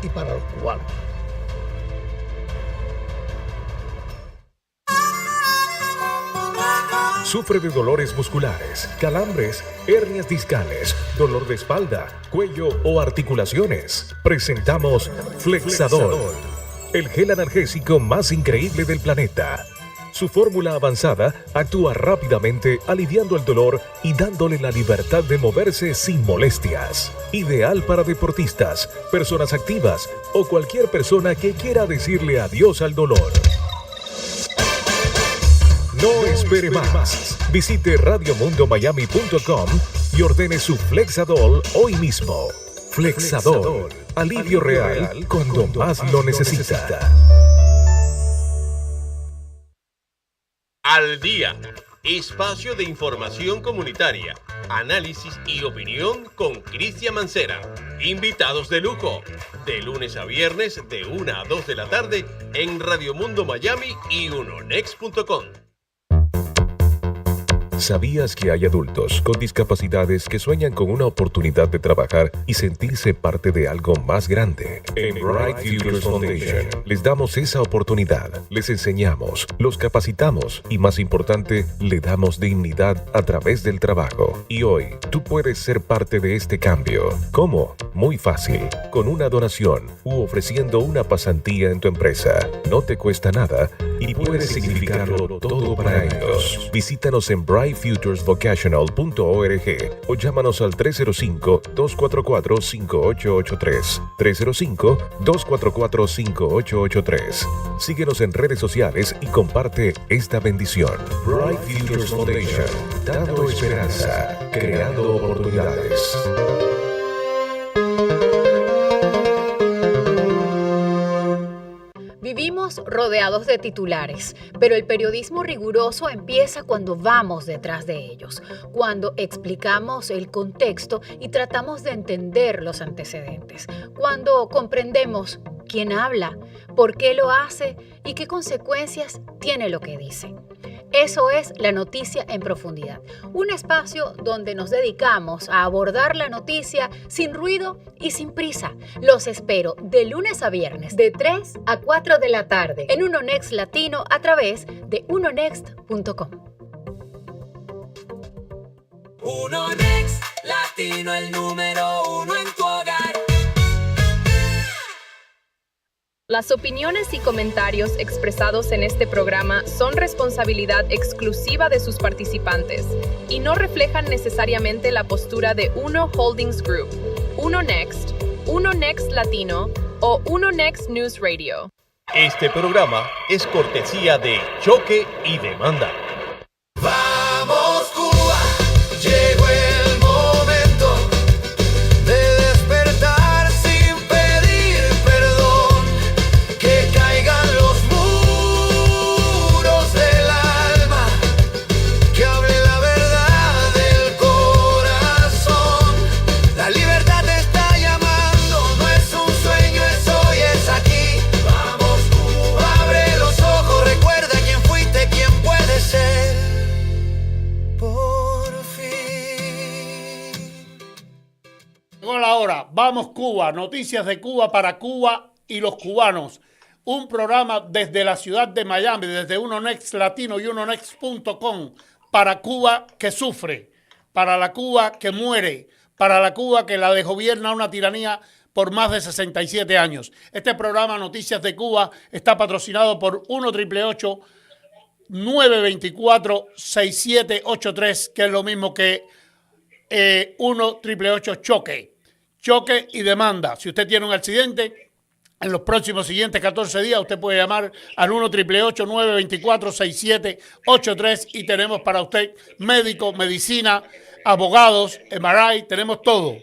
y para los cubanos. ¿Sufre de dolores musculares, calambres, hernias discales, dolor de espalda, cuello o articulaciones? Presentamos Flexadol, el gel analgésico más increíble del planeta. Su fórmula avanzada actúa rápidamente aliviando el dolor y dándole la libertad de moverse sin molestias. Ideal para deportistas, personas activas o cualquier persona que quiera decirle adiós al dolor. No espere más. Visite radiomundomiami.com y ordene su Flexadol hoy mismo. Flexadol, alivio real cuando más lo necesita. Al día, espacio de información comunitaria, análisis y opinión con Cristian Mancera. Invitados de lujo, de lunes a viernes de 1 a 2 de la tarde en Radio Mundo Miami y unonext.com. ¿Sabías que hay adultos con discapacidades que sueñan con una oportunidad de trabajar y sentirse parte de algo más grande? En Bright Futures Foundation les damos esa oportunidad, les enseñamos, los capacitamos y, más importante, le damos dignidad a través del trabajo. Y hoy, tú puedes ser parte de este cambio. ¿Cómo? Muy fácil, con una donación u ofreciendo una pasantía en tu empresa. No te cuesta nada y puedes significarlo todo para ellos. Visítanos en brightfuturesvocational.org o llámanos al 305-244-5883. 305-244-5883. Síguenos en redes sociales y comparte esta bendición. Bright Futures Foundation, dando esperanza, creando oportunidades. Vivimos rodeados de titulares, pero el periodismo riguroso empieza cuando vamos detrás de ellos, cuando explicamos el contexto y tratamos de entender los antecedentes, cuando comprendemos quién habla, por qué lo hace y qué consecuencias tiene lo que dice. Eso es La Noticia en Profundidad, un espacio donde nos dedicamos a abordar la noticia sin ruido y sin prisa. Los espero de lunes a viernes de 3 a 4 de la tarde en Unonext Latino a través de unonext.com. Unonext Latino, el número 1 en tu hogar. Las opiniones y comentarios expresados en este programa son responsabilidad exclusiva de sus participantes y no reflejan necesariamente la postura de Uno Holdings Group, Unonext, Unonext Latino o Unonext News Radio. Este programa es cortesía de Choque y Demanda. Vamos Cuba, llegó el momento de despertar sin pedir perdón, que caigan los muros del alma, que hable la verdad del corazón. La libertad te está llamando, no es un sueño, es hoy, es aquí. Vamos Cuba, abre los ojos, recuerda quién fuiste, quién puedes ser. Por fin. Llegó la hora. Vamos Cuba. Noticias de Cuba para Cuba y los cubanos. Un programa desde la ciudad de Miami, desde Unonext Latino y unonext.com, para Cuba que sufre, para la Cuba que muere, para la Cuba que la desgobierna una tiranía por más de 67 años. Este programa Noticias de Cuba está patrocinado por 1-888-924-6783, que es lo mismo que 1-888-CHOQUE. Choque y demanda. Si usted tiene un accidente, en los próximos siguientes 14 días usted puede llamar al 1-888-924-6783 y tenemos para usted médico, medicina, abogados, MRI, tenemos todo.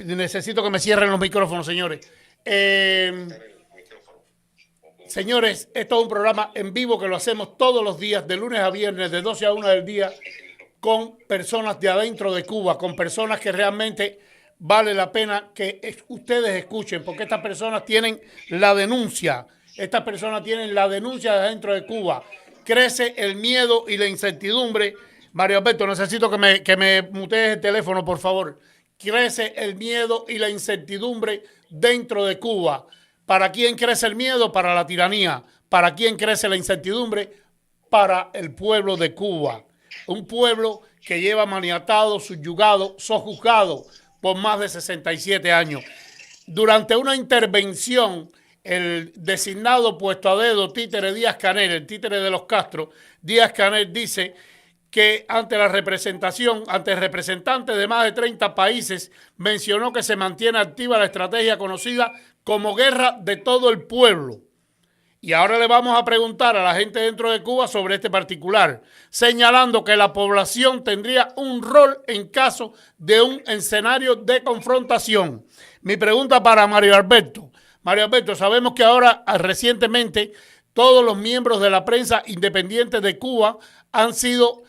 Necesito que me cierren los micrófonos, señores. Señores, esto es un programa en vivo que lo hacemos todos los días, de lunes a viernes, de 12 a 1 del día, con personas de adentro de Cuba, con personas que realmente vale la pena que ustedes escuchen, porque estas personas tienen la denuncia. Estas personas tienen la denuncia de adentro de Cuba. Crece el miedo y la incertidumbre Mario Alberto, necesito que me mutees el teléfono, por favor. Crece el miedo y la incertidumbre dentro de Cuba. ¿Para quién crece el miedo? Para la tiranía. ¿Para quién crece la incertidumbre? Para el pueblo de Cuba. Un pueblo que lleva maniatado, subyugado, sojuzgado por más de 67 años. Durante una intervención, el designado puesto a dedo, títere Díaz-Canel, el títere de los Castro, Díaz-Canel dice que ante la representación, ante representantes de más de 30 países, mencionó que se mantiene activa la estrategia conocida como guerra de todo el pueblo. Y ahora le vamos a preguntar a la gente dentro de Cuba sobre este particular, señalando que la población tendría un rol en caso de un escenario de confrontación. Mi pregunta para Mario Alberto. Mario Alberto, sabemos que ahora recientemente todos los miembros de la prensa independiente de Cuba han sido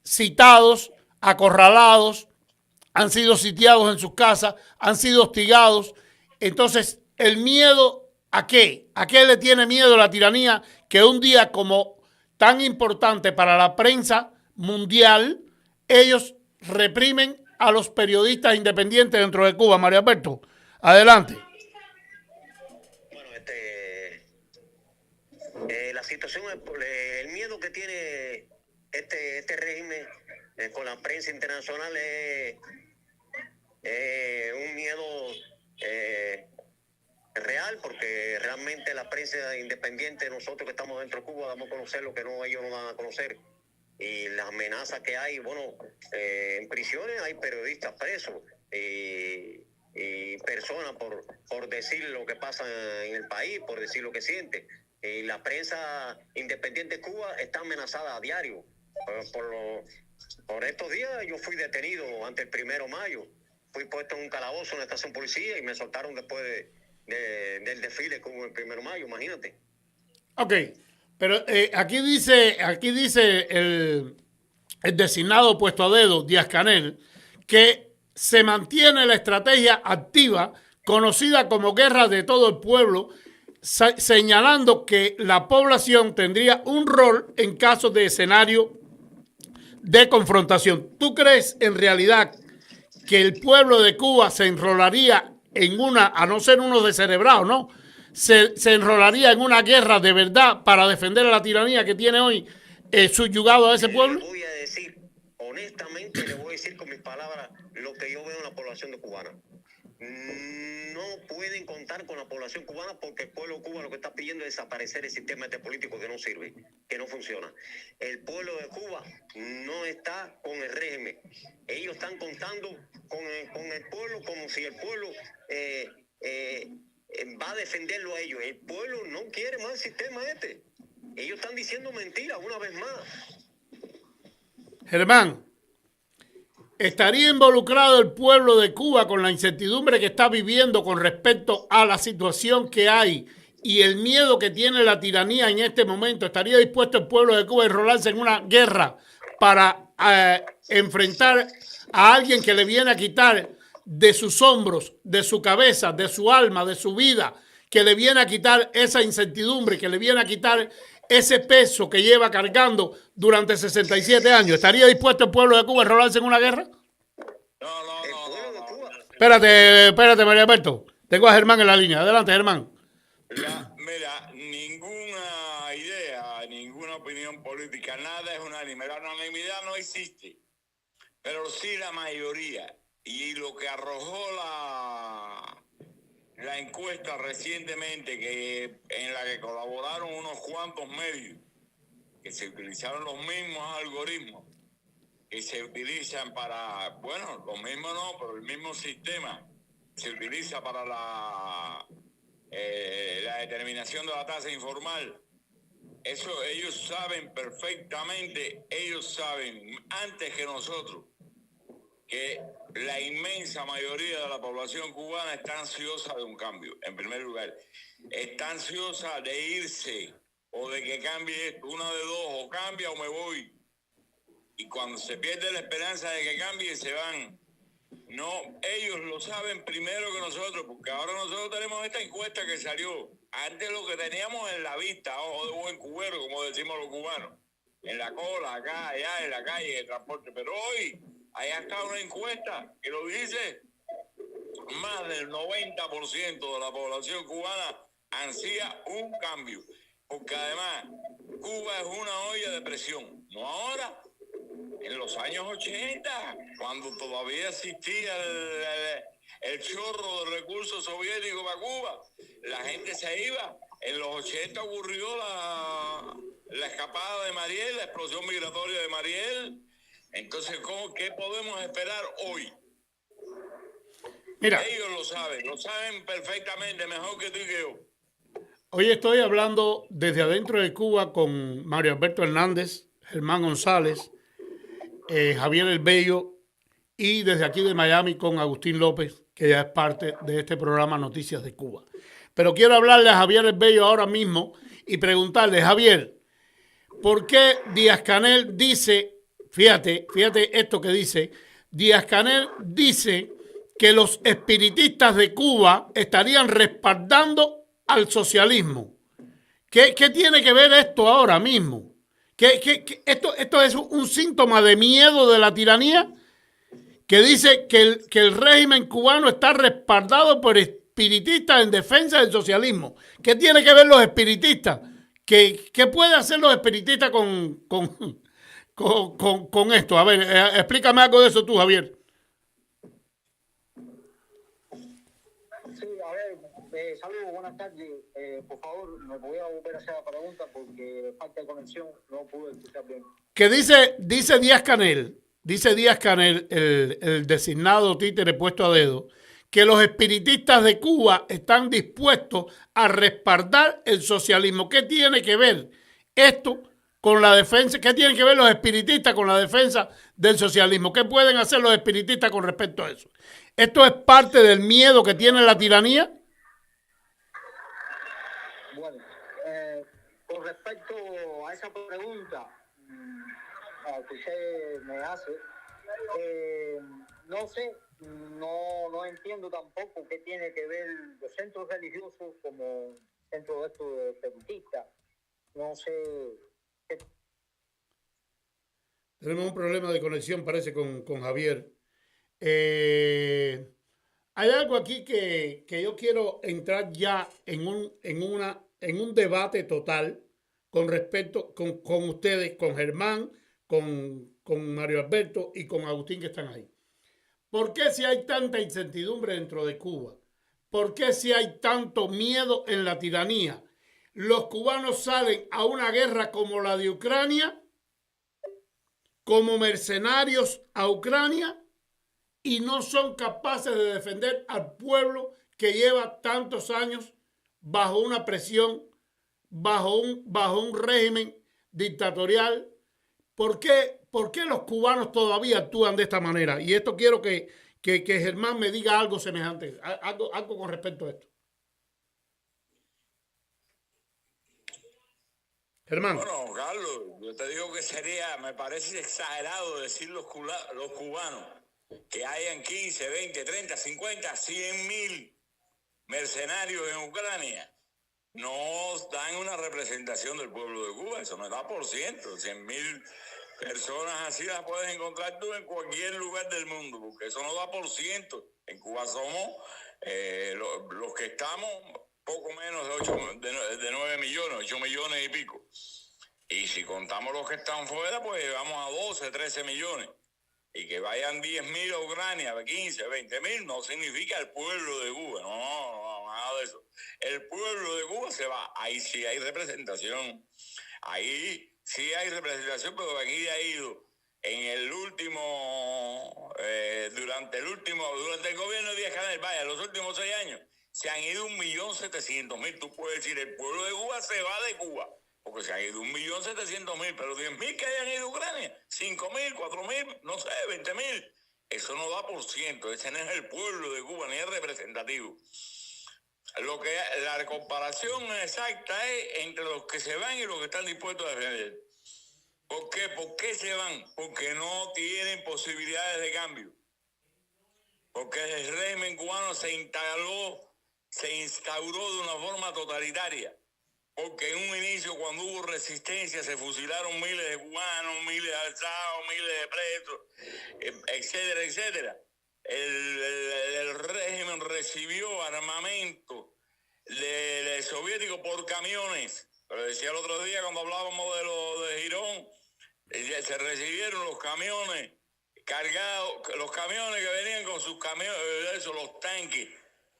citados, acorralados, han sido sitiados en sus casas, han sido hostigados. Entonces, el miedo, ¿a qué? ¿A qué le tiene miedo la tiranía que un día como tan importante para la prensa mundial, ellos reprimen a los periodistas independientes dentro de Cuba? Mario Alberto, adelante. Bueno, la situación, el miedo que tiene este régimen con la prensa internacional es un miedo real, porque realmente la prensa independiente, nosotros que estamos dentro de Cuba, damos a conocer lo que ellos no van a conocer. Y las amenazas que hay, bueno, en prisiones hay periodistas presos y personas por decir lo que pasa en el país, por decir lo que siente. Y la prensa independiente de Cuba está amenazada a diario. Por estos días yo fui detenido ante el 1 de mayo. Fui puesto en un calabozo en la estación policía y me soltaron después del desfile como el 1 de mayo, imagínate. Ok, pero aquí dice el designado puesto a dedo, Díaz-Canel, que se mantiene la estrategia activa conocida como guerra de todo el pueblo, señalando que la población tendría un rol en caso de escenario de confrontación. ¿Tú crees en realidad que el pueblo de Cuba se enrolaría en una, a no ser unos descerebrados, ¿no? Se enrolaría en una guerra de verdad para defender a la tiranía que tiene hoy subyugado a ese pueblo? Le voy a decir, honestamente, le voy a decir con mis palabras lo que yo veo en la población de cubana. No pueden contar con la población cubana porque el pueblo de Cuba lo que está pidiendo es desaparecer el sistema político que no sirve, que no funciona. El pueblo de Cuba no está con el régimen. Ellos están contando con el pueblo como si el pueblo va a defenderlo a ellos. El pueblo no quiere más el sistema este. Ellos están diciendo mentiras una vez más. Germán, ¿estaría involucrado el pueblo de Cuba con la incertidumbre que está viviendo con respecto a la situación que hay y el miedo que tiene la tiranía en este momento? ¿Estaría dispuesto el pueblo de Cuba a enrolarse en una guerra para enfrentar a alguien que le viene a quitar de sus hombros, de su cabeza, de su alma, de su vida, que le viene a quitar esa incertidumbre, que le viene a quitar ese peso que lleva cargando durante 67 años? ¿Estaría dispuesto el pueblo de Cuba a enrolarse en una guerra? No. Espérate, María Alberto. Tengo a Germán en la línea. Adelante, Germán. Mira, ninguna idea, ninguna opinión política, nada es unánime. La unanimidad no existe, pero sí la mayoría. Y lo que arrojó la encuesta recientemente, en la que colaboraron unos cuantos medios, que se utilizaron los mismos algoritmos que se utilizan para, bueno, los mismos no, pero el mismo sistema se utiliza para la determinación de la tasa informal. Eso ellos saben perfectamente, ellos saben antes que nosotros que la inmensa mayoría de la población cubana está ansiosa de un cambio. En primer lugar, está ansiosa de irse o de que cambie esto, una de dos, o cambia o me voy. Y cuando se pierde la esperanza de que cambie, se van. No, ellos lo saben primero que nosotros, porque ahora nosotros tenemos esta encuesta que salió. Antes lo que teníamos en la vista, ojo de buen cubero, como decimos los cubanos, en la cola, acá, allá, en la calle, en el transporte. Pero hoy, hay acá una encuesta que lo dice, más del 90% de la población cubana ansía un cambio. Porque además, Cuba es una olla de presión. No ahora, en los años 80, cuando todavía existía el chorro de recursos soviéticos para Cuba, la gente se iba. En los 80 ocurrió la escapada de Mariel, la explosión migratoria de Mariel. Entonces, ¿qué podemos esperar hoy? Mira, Ellos lo saben perfectamente, mejor que tú y que yo. hoy estoy hablando desde adentro de Cuba con Mario Alberto Hernández, Germán González, Javier El Bello y desde aquí de Miami con Agustín López, que ya es parte de este programa Noticias de Cuba. Pero quiero hablarle a Javier El Bello ahora mismo y preguntarle, Javier, ¿por qué Díaz-Canel dice, fíjate esto que dice, Díaz-Canel dice que los espiritistas de Cuba estarían respaldando al socialismo? ¿Qué tiene que ver esto ahora mismo? ¿Esto es un síntoma de miedo de la tiranía? Que dice que el régimen cubano está respaldado por espiritistas en defensa del socialismo. ¿Qué tiene que ver los espiritistas? ¿Qué pueden hacer los espiritistas con esto? A ver, explícame algo de eso tú, Javier. Sí, a ver, saludos, buenas tardes. Por favor, me voy a volver a hacer la pregunta porque falta de conexión, no pude escuchar bien. Que dice Díaz-Canel, el designado títere puesto a dedo, que los espiritistas de Cuba están dispuestos a respaldar el socialismo. ¿Qué tiene que ver esto con la defensa? ¿Qué tienen que ver los espiritistas con la defensa del socialismo? ¿Qué pueden hacer los espiritistas con respecto a eso? ¿Esto es parte del miedo que tiene la tiranía? Bueno, con respecto a esa pregunta que usted me hace, no sé, no entiendo tampoco qué tiene que ver los centros religiosos como centro de estos de espiritistas. No sé. Tenemos un problema de conexión, parece, con Javier. Hay algo aquí que yo quiero entrar ya en un debate total con respecto con ustedes, con Germán, con Mario Alberto y con Agustín, que están ahí. ¿Por qué si hay tanta incertidumbre dentro de Cuba? ¿Por qué si hay tanto miedo en la tiranía? Los cubanos salen a una guerra como la de Ucrania, como mercenarios a Ucrania, y no son capaces de defender al pueblo que lleva tantos años bajo una presión, bajo un régimen dictatorial. ¿Por qué los cubanos todavía actúan de esta manera? Y esto quiero que Germán me diga algo semejante, algo con respecto a esto. Germán. Bueno, Carlos, yo te digo que me parece exagerado decir los cubanos que hayan 15, 20, 30, 50, 100 mil mercenarios en Ucrania. No dan una representación del pueblo de Cuba, eso no da por ciento. 100.000 personas así las puedes encontrar tú en cualquier lugar del mundo, porque eso no da por ciento. En Cuba somos los que estamos poco menos de 9 millones, 8 millones y pico. Y si contamos los que están fuera, pues vamos a 12, 13 millones. Y que vayan 10.000 a Ucrania, 15, 20.000, no significa el pueblo de Cuba, no, nada de eso. El pueblo de Cuba se va, ahí sí hay representación, ahí sí hay representación, pero aquí ha ido en el último, durante el gobierno de Díaz-Canel, vaya, los últimos 6 años, se han ido 1.700.000. Tú puedes decir, el pueblo de Cuba se va de Cuba, porque se han ido 1.700.000, pero 10.000 que hayan ido a Ucrania, 5.000, 4.000, no sé, 20.000. Eso no da por ciento, ese no es el pueblo de Cuba, ni es representativo. La comparación exacta es entre los que se van y los que están dispuestos a defender. ¿Por qué? ¿Por qué se van? Porque no tienen posibilidades de cambio. Porque el régimen cubano se instauró de una forma totalitaria. porque en un inicio, cuando hubo resistencia, se fusilaron miles de cubanos, miles de alzados, miles de presos, etcétera, etcétera. El régimen recibió armamento de soviético por camiones. Pero decía el otro día cuando hablábamos de lo de Girón, se recibieron los camiones cargados, los camiones que venían con sus camiones, los tanques,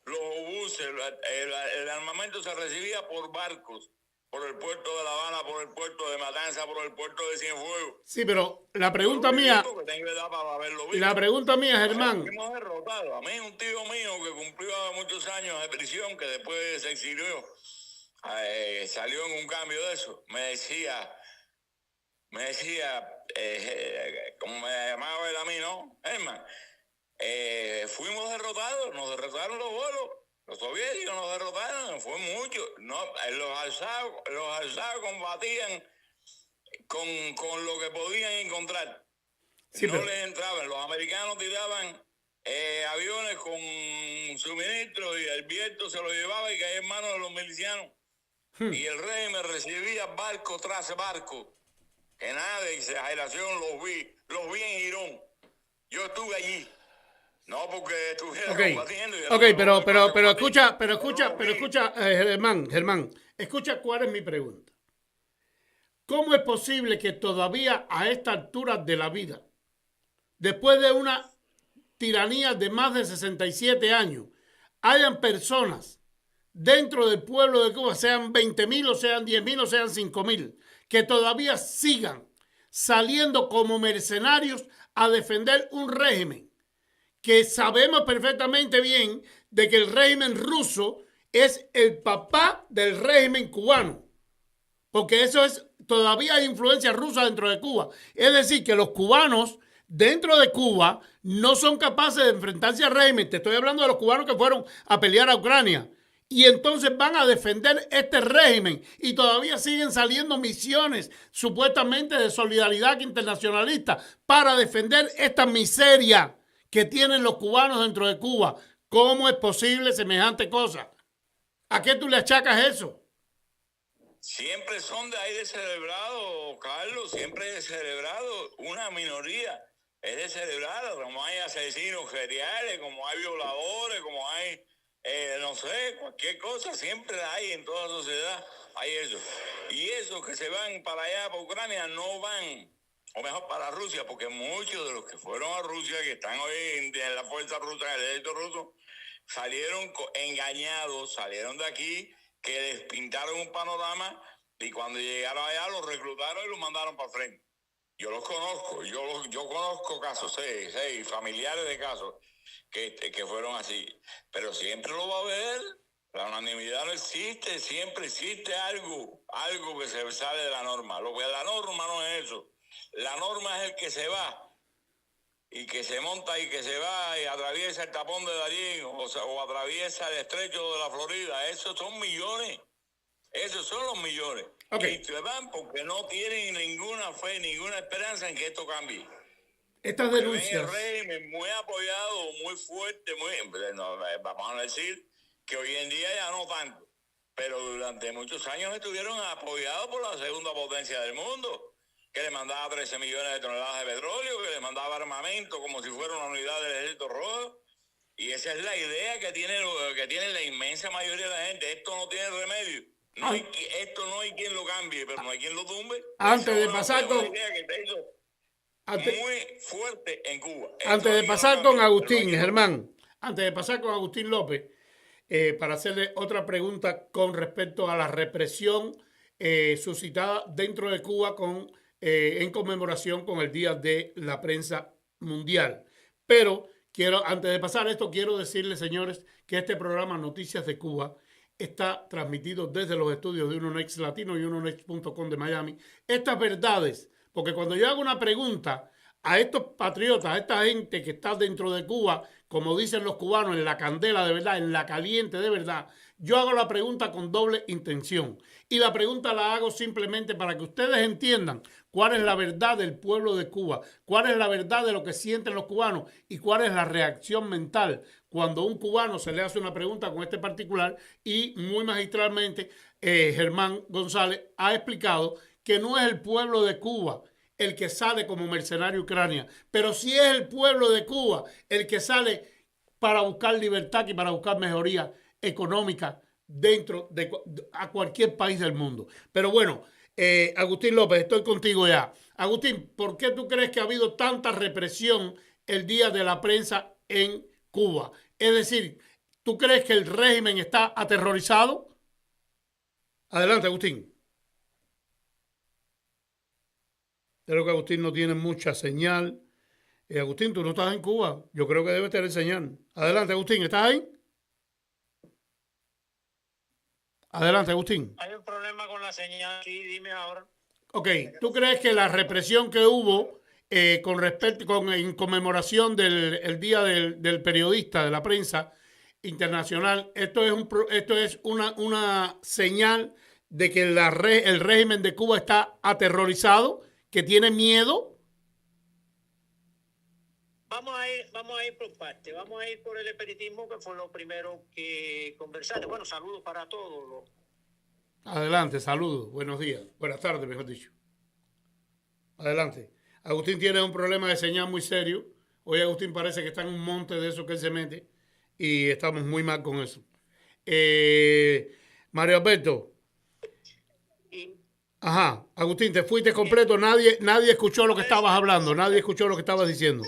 los obuses, el armamento se recibía por barcos, por el puerto de La Habana, por el puerto de Matanza, por el puerto de Cienfuegos. Sí, pero la pregunta mía, Germán. Hemos derrotado. A mí un tío mío que cumplió muchos años de prisión, que después se exilió, salió en un cambio de eso, me decía, como me llamaba él a mí, ¿no? Germán, fuimos derrotados, nos derrotaron los bolos, los soviéticos nos derrotaron, fue mucho. No, los alzados combatían con lo que podían encontrar. Sí, no les entraban. Los americanos tiraban aviones con suministros y el viento se lo llevaba y caía en manos de los milicianos. Y el régimen recibía barco tras barco. Que nada de exageración, los vi en Girón. Yo estuve allí. No porque estuviera combatiendo. Pero escucha, Germán, escucha cuál es mi pregunta. ¿Cómo es posible que todavía a esta altura de la vida, después de una tiranía de más de 67 años, hayan personas dentro del pueblo de Cuba, sean 20.000 o sean 10.000 o sean 5.000, que todavía sigan saliendo como mercenarios a defender un régimen que sabemos perfectamente bien de que el régimen ruso es el papá del régimen cubano? Porque eso es, todavía hay influencia rusa dentro de Cuba. Es decir, que los cubanos dentro de Cuba no son capaces de enfrentarse al régimen. Te estoy hablando de los cubanos que fueron a pelear a Ucrania. Y entonces van a defender este régimen y todavía siguen saliendo misiones supuestamente de solidaridad internacionalista para defender esta miseria que tienen los cubanos dentro de Cuba. ¿Cómo es posible semejante cosa? ¿A qué tú le achacas eso? Siempre son de ahí descerebrados, Carlos, siempre es descerebrado, una minoría es descerebrada, como hay asesinos seriales, como hay violadores, como hay, no sé, cualquier cosa, siempre hay en toda sociedad, hay eso. Y esos que se van para allá, para Ucrania, no van, o mejor para Rusia, porque muchos de los que fueron a Rusia, que están hoy en la fuerza rusa, en el ejército ruso, salieron engañados, salieron de aquí, que les pintaron un panorama y cuando llegaron allá los reclutaron y los mandaron para frente. Yo los conozco, yo conozco casos, seis familiares de casos que fueron así, pero siempre lo va a haber, la unanimidad no existe, siempre existe algo que se sale de la norma. La norma no es eso, la norma es el que se va y que se monta y que se va y atraviesa el tapón de Darién o atraviesa el estrecho de la Florida. Esos son millones. Esos son los millones. Okay. Y se van porque no tienen ninguna fe, ninguna esperanza en que esto cambie. Estas denuncias. El régimen muy apoyado, muy fuerte, vamos a decir que hoy en día ya no tanto. Pero durante muchos años estuvieron apoyados por la segunda potencia del mundo, que le mandaba 13 millones de toneladas de petróleo, que le mandaba armamento como si fuera una unidad del Ejército Rojo. Y esa es la idea que tiene la inmensa mayoría de la gente. Esto no tiene remedio. Esto no hay quien lo cambie, pero no hay quien lo tumbe. Antes de pasar con... muy fuerte en Cuba. Antes de pasar con Agustín, Germán, antes de pasar con Agustín López, para hacerle otra pregunta con respecto a la represión suscitada dentro de Cuba en conmemoración con el Día de la Prensa Mundial. Pero antes de pasar esto, quiero decirles, señores, que este programa Noticias de Cuba está transmitido desde los estudios de UnoNext Latino y UnoNext.com de Miami. Estas verdades, porque cuando yo hago una pregunta a estos patriotas, a esta gente que está dentro de Cuba como dicen los cubanos, en la candela de verdad, en la caliente de verdad, yo hago la pregunta con doble intención. Y la pregunta la hago simplemente para que ustedes entiendan cuál es la verdad del pueblo de Cuba, cuál es la verdad de lo que sienten los cubanos y cuál es la reacción mental cuando un cubano se le hace una pregunta con este particular. Y muy magistralmente Germán González ha explicado que no es el pueblo de Cuba el que sale como mercenario a Ucrania, pero sí es el pueblo de Cuba el que sale para buscar libertad y para buscar mejoría económica dentro de a cualquier país del mundo. Pero bueno, Agustín López, estoy contigo ya. Agustín, ¿por qué tú crees que ha habido tanta represión el día de la prensa en Cuba? Es decir, ¿tú crees que el régimen está aterrorizado? Adelante, Agustín. Creo que Agustín no tiene mucha señal. Agustín, tú no estás en Cuba. Yo creo que debes tener señal. Adelante, Agustín, ¿estás ahí? Adelante, Agustín. Hay un problema con la señal aquí, dime ahora. Ok, ¿tú crees que la represión que hubo con respecto, en conmemoración del el Día del Periodista, de la prensa internacional, esto es una señal de que el régimen de Cuba está aterrorizado, que tiene miedo? Vamos a ir por partes. Vamos a ir por el espiritismo, que fue lo primero que conversaste. Bueno, saludos para todos. Adelante, saludos. Buenos días. Buenas tardes, mejor dicho. Adelante. Agustín tiene un problema de señal muy serio. Hoy Agustín parece que está en un monte de eso que él se mete y estamos muy mal con eso. Mario Alberto. Ajá, Agustín, te fuiste completo. Nadie escuchó lo que estabas hablando. Nadie escuchó lo que estabas diciendo.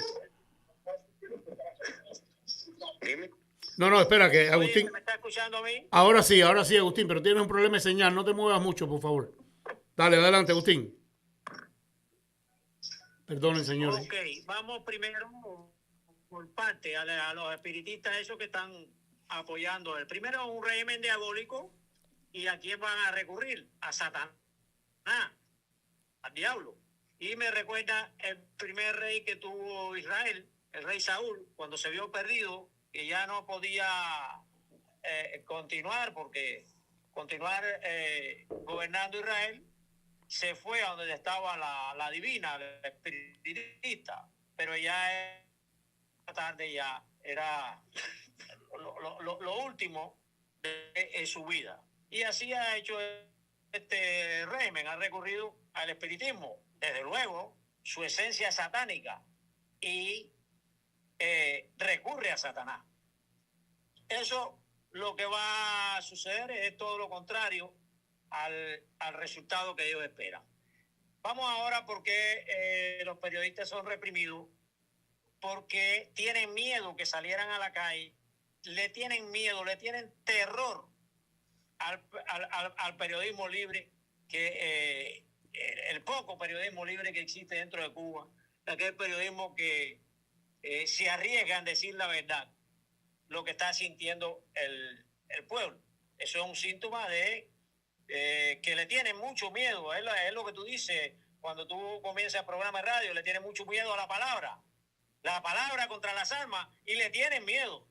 No, espera, que Agustín... ¿Me está escuchando a mí? Ahora sí, Agustín, pero tienes un problema de señal. No te muevas mucho, por favor. Dale, adelante, Agustín. Perdonen, señores. Ok, vamos primero por parte a los espiritistas, esos que están apoyando. El primero, un régimen diabólico. ¿Y a quién van a recurrir? A Satanás, al diablo. Y me recuerda el primer rey que tuvo Israel, el rey Saúl, cuando se vio perdido, que ya no podía continuar gobernando Israel, se fue a donde estaba la divina, la espiritista, pero ya era tarde, ya era lo último de su vida. Y así ha hecho este régimen, ha recurrido al espiritismo, desde luego, su esencia satánica, y recurre a Satanás. Eso lo que va a suceder es todo lo contrario al resultado que ellos esperan. Vamos ahora por qué los periodistas son reprimidos, porque tienen miedo que salieran a la calle, le tienen miedo, le tienen terror al periodismo libre, que el poco periodismo libre que existe dentro de Cuba, aquel periodismo que se arriesga en decir la verdad, lo que está sintiendo el pueblo. Eso es un síntoma de que le tienen mucho miedo. Es lo que tú dices cuando tú comienzas el programa de radio, le tienen mucho miedo a la palabra contra las armas, y le tienen miedo,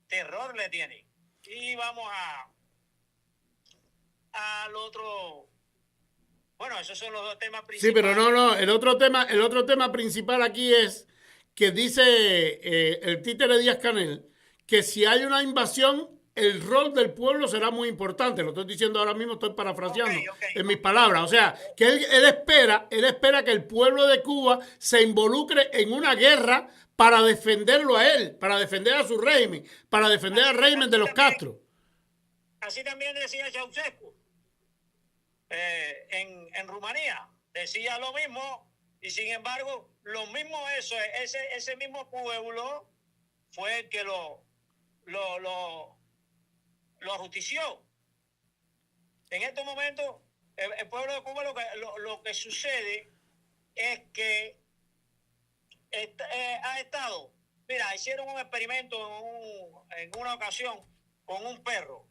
terror le tienen. Y vamos al otro. Bueno, esos son los dos temas principales. Sí, pero no, el otro tema principal aquí es que dice el títere Díaz-Canel que si hay una invasión, el rol del pueblo será muy importante. Lo estoy diciendo ahora mismo, estoy parafraseando en mis palabras. O sea, que él espera que el pueblo de Cuba se involucre en una guerra para defenderlo a él, para defender a su régimen, para defender al régimen de los Castro. Así también decía Ceausescu en Rumanía. Decía lo mismo, y sin embargo, ese mismo pueblo fue el que lo ajustició. En estos momentos, el pueblo de Cuba, lo que sucede es que ha estado, mira, hicieron un experimento en una ocasión con un perro.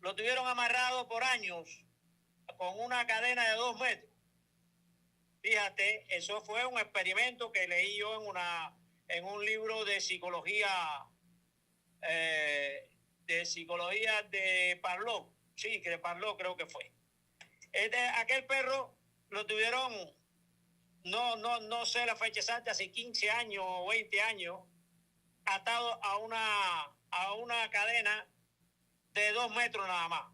Lo tuvieron amarrado por años con una cadena de 2 metros. Fíjate, eso fue un experimento que leí yo en un libro de psicología de psicología de Parló, sí, que de Parló creo que fue. Aquel perro lo tuvieron, no sé la fecha exacta, hace 15 años o 20 años, atado a una cadena de 2 metros nada más.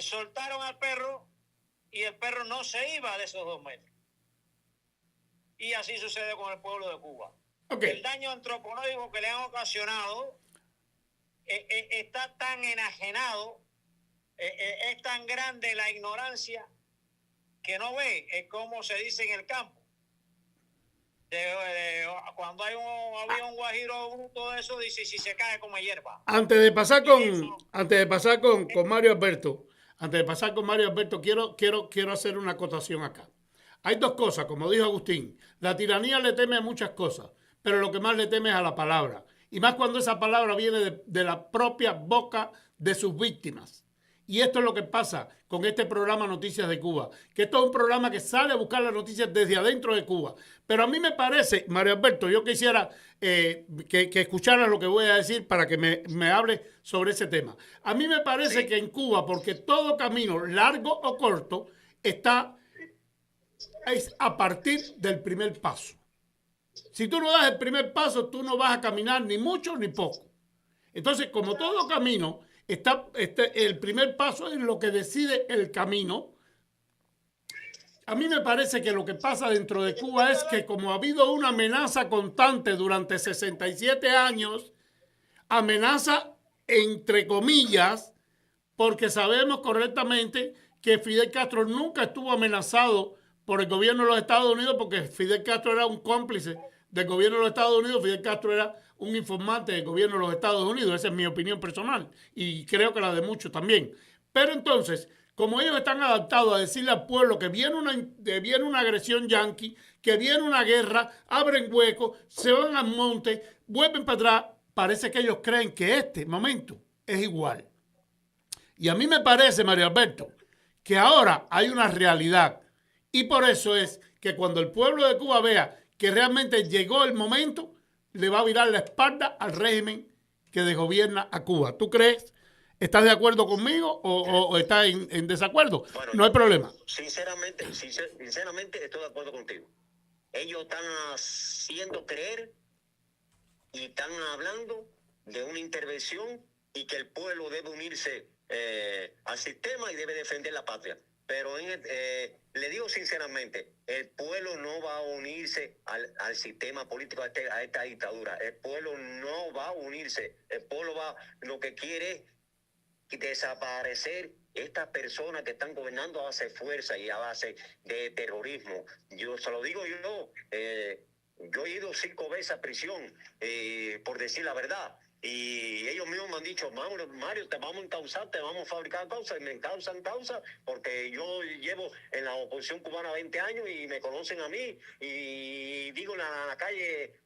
Soltaron al perro y el perro no se iba de esos 2 metros. Y así sucede con el pueblo de Cuba. Okay. El daño antropológico que le han ocasionado está tan enajenado, es tan grande la ignorancia que no ve, es como se dice en el campo. Cuando había un guajiro bruto de eso, dice, si se cae como hierba. Antes de pasar con Mario Alberto, quiero hacer una acotación acá. Hay dos cosas, como dijo Agustín. La tiranía le teme a muchas cosas, pero lo que más le teme es a la palabra. Y más cuando esa palabra viene de la propia boca de sus víctimas. Y esto es lo que pasa con este programa Noticias de Cuba, que esto es un programa que sale a buscar las noticias desde adentro de Cuba. Pero a mí me parece, Mario Alberto, yo quisiera que escucharas lo que voy a decir para que me hable sobre ese tema. A mí me parece que en Cuba, porque todo camino, largo o corto, es a partir del primer paso. Si tú no das el primer paso, tú no vas a caminar ni mucho ni poco. Entonces, como todo camino, el primer paso es lo que decide el camino. A mí me parece que lo que pasa dentro de Cuba es que como ha habido una amenaza constante durante 67 años, amenaza entre comillas, porque sabemos correctamente que Fidel Castro nunca estuvo amenazado por el gobierno de los Estados Unidos, porque Fidel Castro era un cómplice del gobierno de los Estados Unidos. Fidel Castro era un informante del gobierno de los Estados Unidos. Esa es mi opinión personal y creo que la de muchos también. Pero entonces, como ellos están adaptados a decirle al pueblo que viene una agresión yanqui, que viene una guerra, abren huecos, se van al monte, vuelven para atrás, parece que ellos creen que este momento es igual. Y a mí me parece, Mario Alberto, que ahora hay una realidad. Y por eso es que cuando el pueblo de Cuba vea que realmente llegó el momento, le va a virar la espalda al régimen que desgobierna a Cuba. ¿Tú crees? ¿Estás de acuerdo conmigo o estás en desacuerdo? Bueno, no hay problema. Sinceramente estoy de acuerdo contigo. Ellos están haciendo creer y están hablando de una intervención y que el pueblo debe unirse al sistema y debe defender la patria. Pero le digo sinceramente, el pueblo no va a unirse al sistema político, a esta dictadura. El pueblo no va a unirse. El pueblo lo que quiere es desaparecer estas personas que están gobernando a base de fuerza y a base de terrorismo. Yo se lo digo yo he ido 5 veces a prisión por decir la verdad. Y ellos mismos me han dicho, Mario, te vamos a encauzar, te vamos a fabricar causas. Y me encausan causas porque yo llevo en la oposición cubana 20 años y me conocen a mí. Y digo en la calle,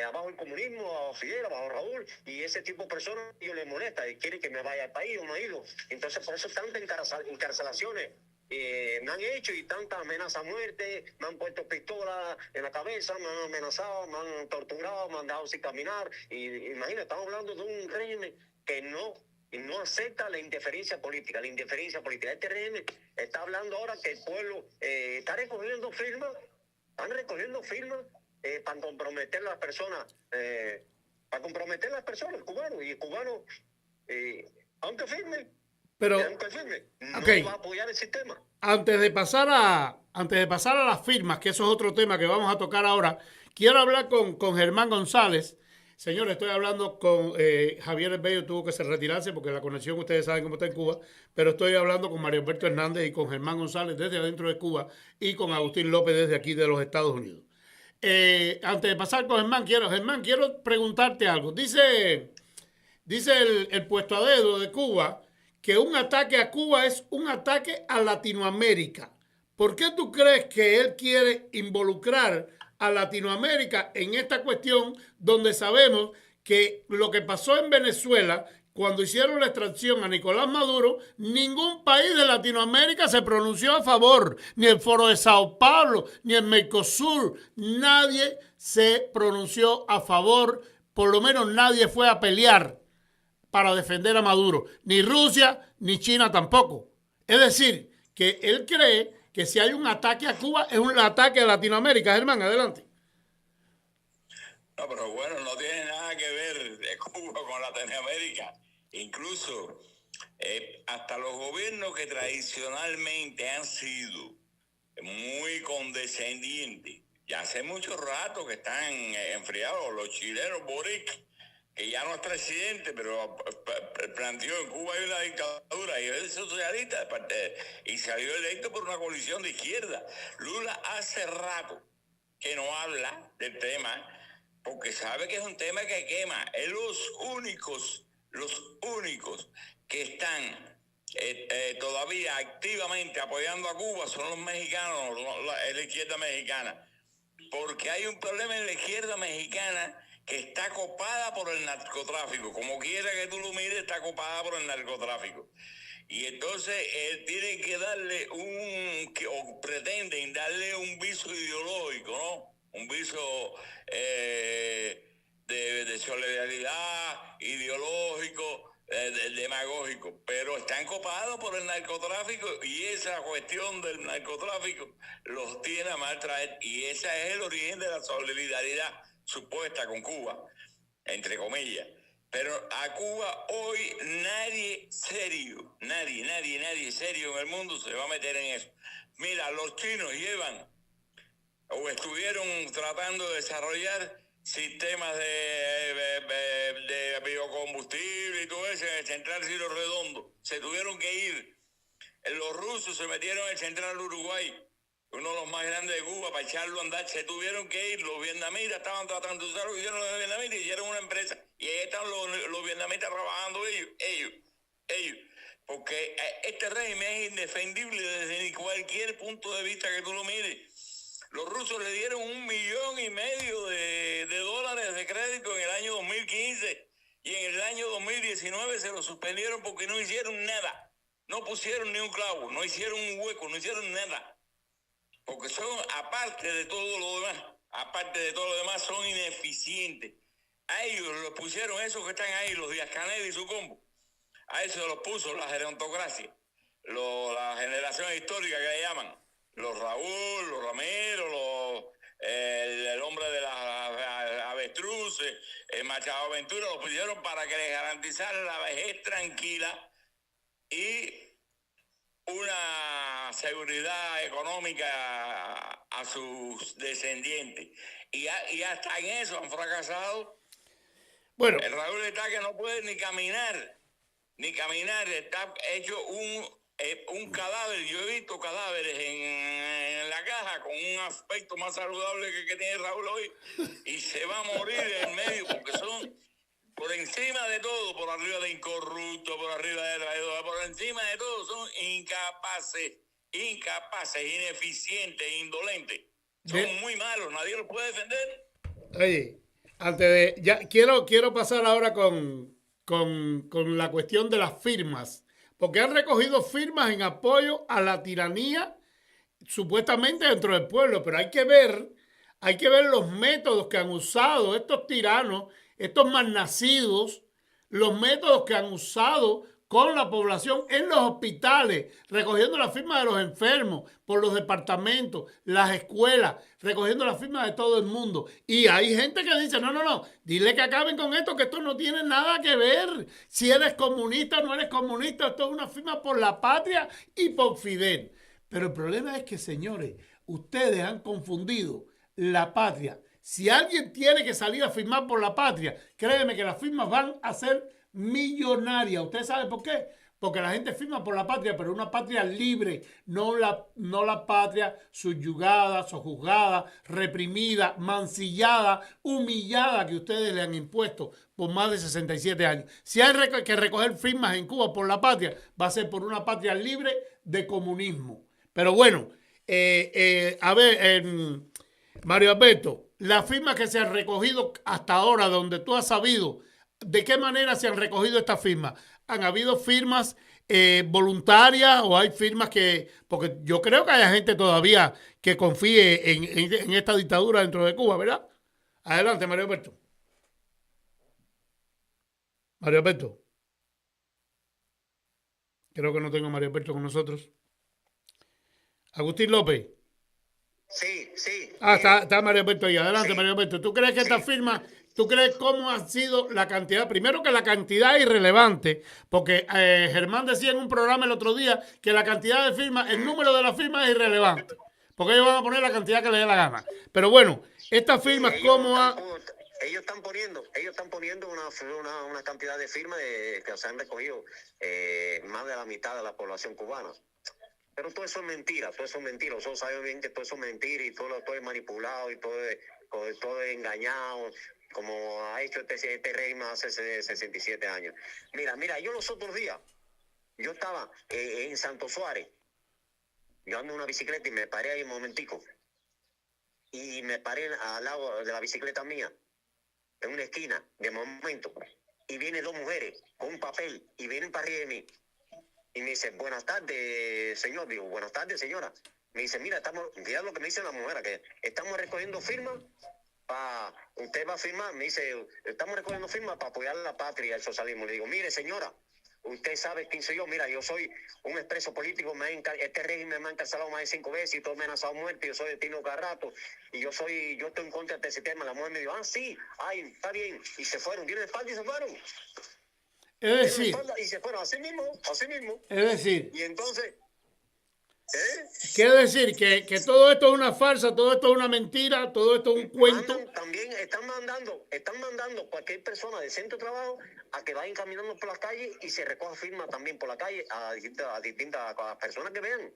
abajo el comunismo, abajo Fidel, abajo Raúl. Y ese tipo de personas, ellos les molesta y quieren que me vaya al país o no he ido. Entonces, por eso tantas encarcelaciones me han hecho y tantas amenazas a muerte, me han puesto pistolas en la cabeza, me han amenazado, me han torturado, me han dejado sin caminar. Y imagina, estamos hablando de un régimen que no acepta la interferencia política. Este régimen está hablando ahora que el pueblo está recogiendo firmas, para comprometer a las personas, cubanos, y cubanos, aunque firmen. Pero, no okay, va a apoyar el sistema. Antes de pasar a las firmas, que eso es otro tema que vamos a tocar ahora, quiero hablar con Germán González. Señores, estoy hablando con Javier El Bello, tuvo que retirarse porque la conexión, ustedes saben cómo está en Cuba, pero estoy hablando con Mario Alberto Hernández y con Germán González desde adentro de Cuba y con Agustín López desde aquí de los Estados Unidos. Antes de pasar con Germán, quiero preguntarte algo. Dice el puesto a dedo de Cuba que un ataque a Cuba es un ataque a Latinoamérica. ¿Por qué tú crees que él quiere involucrar a Latinoamérica en esta cuestión donde sabemos que lo que pasó en Venezuela, cuando hicieron la extracción a Nicolás Maduro, ningún país de Latinoamérica se pronunció a favor, ni el Foro de Sao Paulo, ni el Mercosur, nadie se pronunció a favor por lo menos nadie fue a pelear para defender a Maduro. Ni Rusia, ni China tampoco. Es decir, que él cree que si hay un ataque a Cuba, es un ataque a Latinoamérica. Germán, adelante. No, pero bueno, no tiene nada que ver de Cuba con Latinoamérica. Incluso hasta los gobiernos que tradicionalmente han sido muy condescendientes, ya hace mucho rato que están enfriados, los chilenos, Boric, que ya no es presidente, pero planteó en Cuba hay una dictadura y es socialista y salió electo por una coalición de izquierda. Lula hace rato que no habla del tema porque sabe que es un tema que quema. Es los únicos que están todavía activamente apoyando a Cuba son los mexicanos, la izquierda mexicana, porque hay un problema en la izquierda mexicana que está copada por el narcotráfico. Como quiera que tú lo mires, está copada por el narcotráfico. Y entonces tienen que darle o pretenden darle un viso ideológico, ¿no? Un viso de solidaridad, ideológico, demagógico, pero están copados por el narcotráfico y esa cuestión del narcotráfico los tiene a mal traer, y ese es el origen de la solidaridad supuesta con Cuba, entre comillas. Pero a Cuba hoy nadie serio, nadie serio en el mundo se va a meter en eso. Mira, los chinos llevan o estuvieron tratando de desarrollar sistemas de biocombustible y todo eso en el Central Ciro Redondo. Se tuvieron que ir. Los rusos se metieron en el Central Uruguay, uno de los más grandes de Cuba, para echarlo a andar. Se tuvieron que ir. Los vietnamitas estaban tratando de usar lo que hicieron los vietnamitas y hicieron una empresa. Y ahí están los vietnamitas trabajando ellos. Porque este régimen es indefendible desde cualquier punto de vista que tú lo mires. Los rusos le dieron $1,5 millones de dólares de crédito en el año 2015 y en el año 2019 se lo suspendieron porque no hicieron nada. No pusieron ni un clavo, no hicieron un hueco, no hicieron nada. Porque son, aparte de todo lo demás, son ineficientes. A ellos los pusieron esos que están ahí, los Díaz-Canel y su combo. A eso se los puso la gerontocracia, la generación histórica que le llaman. Los Raúl, los Ramiro, el hombre de las avestruces, Machado Ventura, los pusieron para que les garantizaran la vejez tranquila y una seguridad económica a sus descendientes. Y hasta en eso han fracasado. Bueno, el Raúl está que no puede ni caminar, está hecho un cadáver. Yo he visto cadáveres en la caja con un aspecto más saludable que el que tiene Raúl hoy, y se va a morir en medio porque son por encima de todo, por arriba de incorrupto, por arriba de traidor, por encima de todo son incapaces, ineficientes, indolentes. Son muy malos, nadie los puede defender. Oye, antes de ya quiero pasar ahora con la cuestión de las firmas. Porque han recogido firmas en apoyo a la tiranía supuestamente dentro del pueblo, pero hay que ver los métodos que han usado estos tiranos, estos malnacidos, los métodos que han usado con la población en los hospitales, recogiendo las firmas de los enfermos, por los departamentos, las escuelas, recogiendo las firmas de todo el mundo. Y hay gente que dice, no, dile que acaben con esto, que esto no tiene nada que ver. Si eres comunista o no eres comunista, esto es una firma por la patria y por Fidel. Pero el problema es que, señores, ustedes han confundido la patria. Si alguien tiene que salir a firmar por la patria, créeme que las firmas van a ser millonarias. ¿Usted sabe por qué? Porque la gente firma por la patria, pero una patria libre, no la patria subyugada, sojuzgada, reprimida, mancillada, humillada que ustedes le han impuesto por más de 67 años. Si hay que recoger firmas en Cuba por la patria, va a ser por una patria libre de comunismo. Pero bueno, a ver, Mario Alberto, las firmas que se han recogido hasta ahora, donde tú has sabido, ¿de qué manera se han recogido estas firmas? ¿Han habido firmas voluntarias o hay firmas que...? Porque yo creo que hay gente todavía que confíe en esta dictadura dentro de Cuba, ¿verdad? Adelante, Mario Alberto. Mario Alberto. Creo que no tengo a Mario Alberto con nosotros. Agustín López. Sí, sí. Está Mario Alberto ahí. Adelante, Sí. Mario Alberto. ¿Tú crees que esta firma, tú crees cómo ha sido la cantidad? Primero que la cantidad es irrelevante, porque Germán decía en un programa el otro día que la cantidad de firmas, el número de las firmas es irrelevante, porque ellos van a poner la cantidad que les dé la gana. Pero bueno, estas firmas, ¿cómo ha...? Ellos están poniendo una cantidad de firmas que se han recogido más de la mitad de la población cubana. Pero todo eso es mentira, Nosotros sabemos bien que todo eso es mentira y todo es manipulado y todo es engañado, como ha hecho este régimen hace 67 años. Mira, yo los otros días, yo estaba en Santo Suárez, yo ando en una bicicleta y me paré ahí un momentico. Y me paré al lado de la bicicleta mía, en una esquina, de momento, y vienen dos mujeres con un papel y vienen para arriba de mí. Y me dice, buenas tardes, señor. Digo, buenas tardes, señora. Me dice, mira, mira lo que me dice la mujer, que estamos recogiendo firmas usted va a firmar. Me dice, estamos recogiendo firmas para apoyar la patria y el socialismo. Le digo, mire, señora, usted sabe quién soy yo. Mira, yo soy un expreso político. Este régimen me ha encarcelado más de 5 veces y todo me ha amenazado muerte. Yo soy de Tino Carrato y yo estoy en contra de este sistema. La mujer me dijo, sí, está bien. Y se fueron, dieron espalda y se fueron. Es decir, y se fueron así mismo. Es decir, y entonces, quiere decir que todo esto es una farsa, todo esto es una mentira, todo esto es un cuento. También están mandando cualquier persona de centro de trabajo a que vayan caminando por las calles y se recoja firma también por la calle a distintas personas que vean.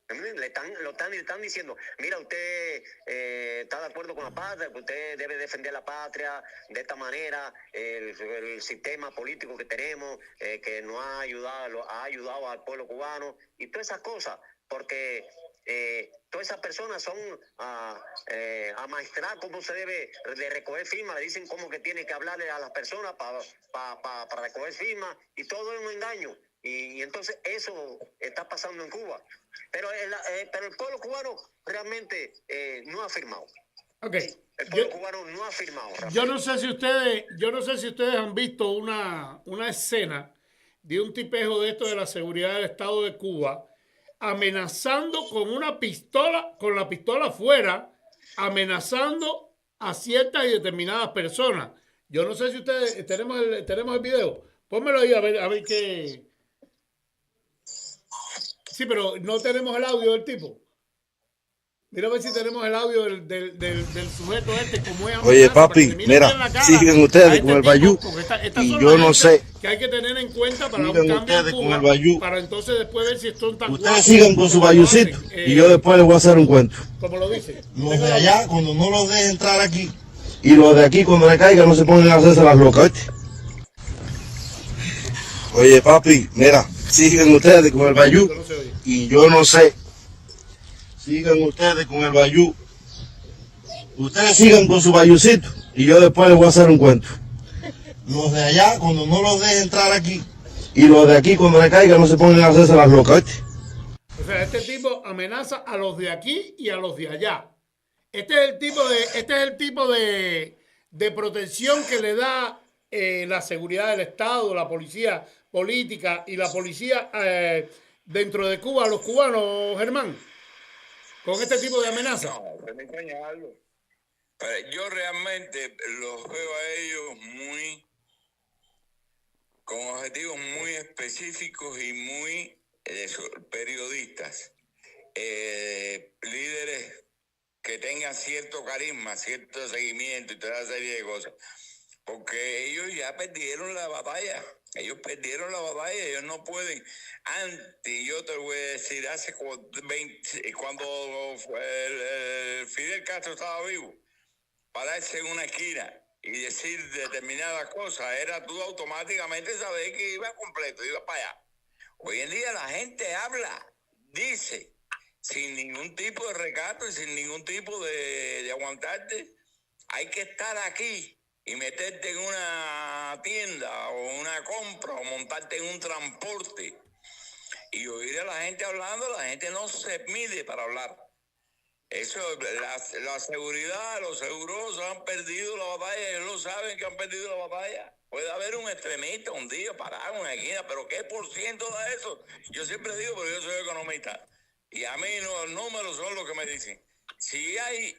Le están diciendo, mira, usted está de acuerdo con la patria, que usted debe defender la patria de esta manera, el sistema político que tenemos, que nos ha ayudado al pueblo cubano y todas esas cosas, porque todas esas personas son amaestradas cómo se debe de recoger firmas, le dicen cómo que tiene que hablarle a las personas para recoger firmas y todo es un engaño. Y entonces eso está pasando en Cuba. Pero el pueblo cubano realmente no ha firmado. Okay. El pueblo cubano no ha firmado. Yo no sé si ustedes han visto una escena de un tipejo de esto de la seguridad del Estado de Cuba amenazando con una pistola, con la pistola afuera, amenazando a ciertas y determinadas personas. Yo no sé si ustedes tenemos el video. Pónmelo ahí a ver qué. Sí, pero no tenemos el audio del tipo. Mira a ver si tenemos el audio del sujeto este, como es. Oye, papi, mira, siguen ustedes con el Bayú. Y yo no sé. Que hay que tener en cuenta para un cambio en Cuba, para entonces después ver si están tan ustedes sigan con su bayucito y yo después les voy a hacer un cuento. Como lo dice. Los de allá, cuando no los dejen entrar aquí, y los de aquí, cuando le caigan, no se ponen a hacerse las locas, ¿viste? Oye, papi, mira, siguen ustedes con el Bayú y yo no sé. Sigan ustedes con el Bayú. Ustedes sigan con su bayucito y yo después les voy a hacer un cuento. Los de allá, cuando no los dejen entrar aquí, y los de aquí, cuando le caigan, no se ponen a hacerse las locas, ¿viste? O sea, este tipo amenaza a los de aquí y a los de allá. Este es el tipo de protección que le da la seguridad del Estado, la policía política y la policía dentro de Cuba a los cubanos, Germán, con este tipo de amenaza. No, permítanme algo. Pero yo realmente los veo a ellos con objetivos muy específicos y muy periodistas, líderes que tengan cierto carisma, cierto seguimiento y toda serie de cosas. Porque ellos ya perdieron la batalla. Ellos no pueden. Antes, yo te lo voy a decir, hace cuando Fidel Castro estaba vivo, pararse en una esquina y decir determinadas cosas, era tú automáticamente saber que iba completo, iba para allá. Hoy en día la gente habla, dice, sin ningún tipo de recato y sin ningún tipo de aguantarte. Hay que estar aquí y meterte en una tienda o una compra o montarte en un transporte y oír a la gente hablando. La gente no se mide para hablar. Eso, la seguridad, los seguros han perdido la batalla, ellos lo saben que han perdido la batalla. Puede haber un extremista un día parado en una esquina, pero ¿qué por ciento da eso? Yo siempre digo, pero yo soy economista, y a mí los números son los que me dicen. Si hay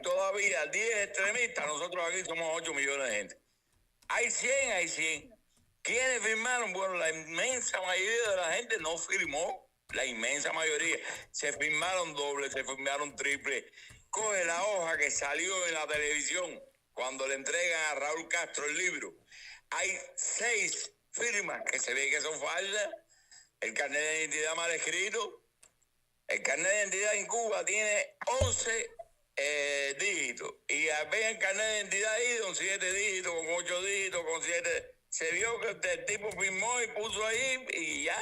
todavía 10 extremistas, nosotros aquí somos 8 millones de gente. Hay 100. ¿Quiénes firmaron? Bueno, la inmensa mayoría de la gente no firmó. La inmensa mayoría. Se firmaron doble, se firmaron triple. Coge la hoja que salió en la televisión cuando le entregan a Raúl Castro el libro. Hay 6 firmas que se ve que son falsas. El carnet de identidad mal escrito. El carnet de identidad en Cuba tiene 11 dígitos. Y ven el carnet de identidad ahí con 7 dígitos, con 8 dígitos, con 7. Se vio que el tipo firmó y puso ahí y ya.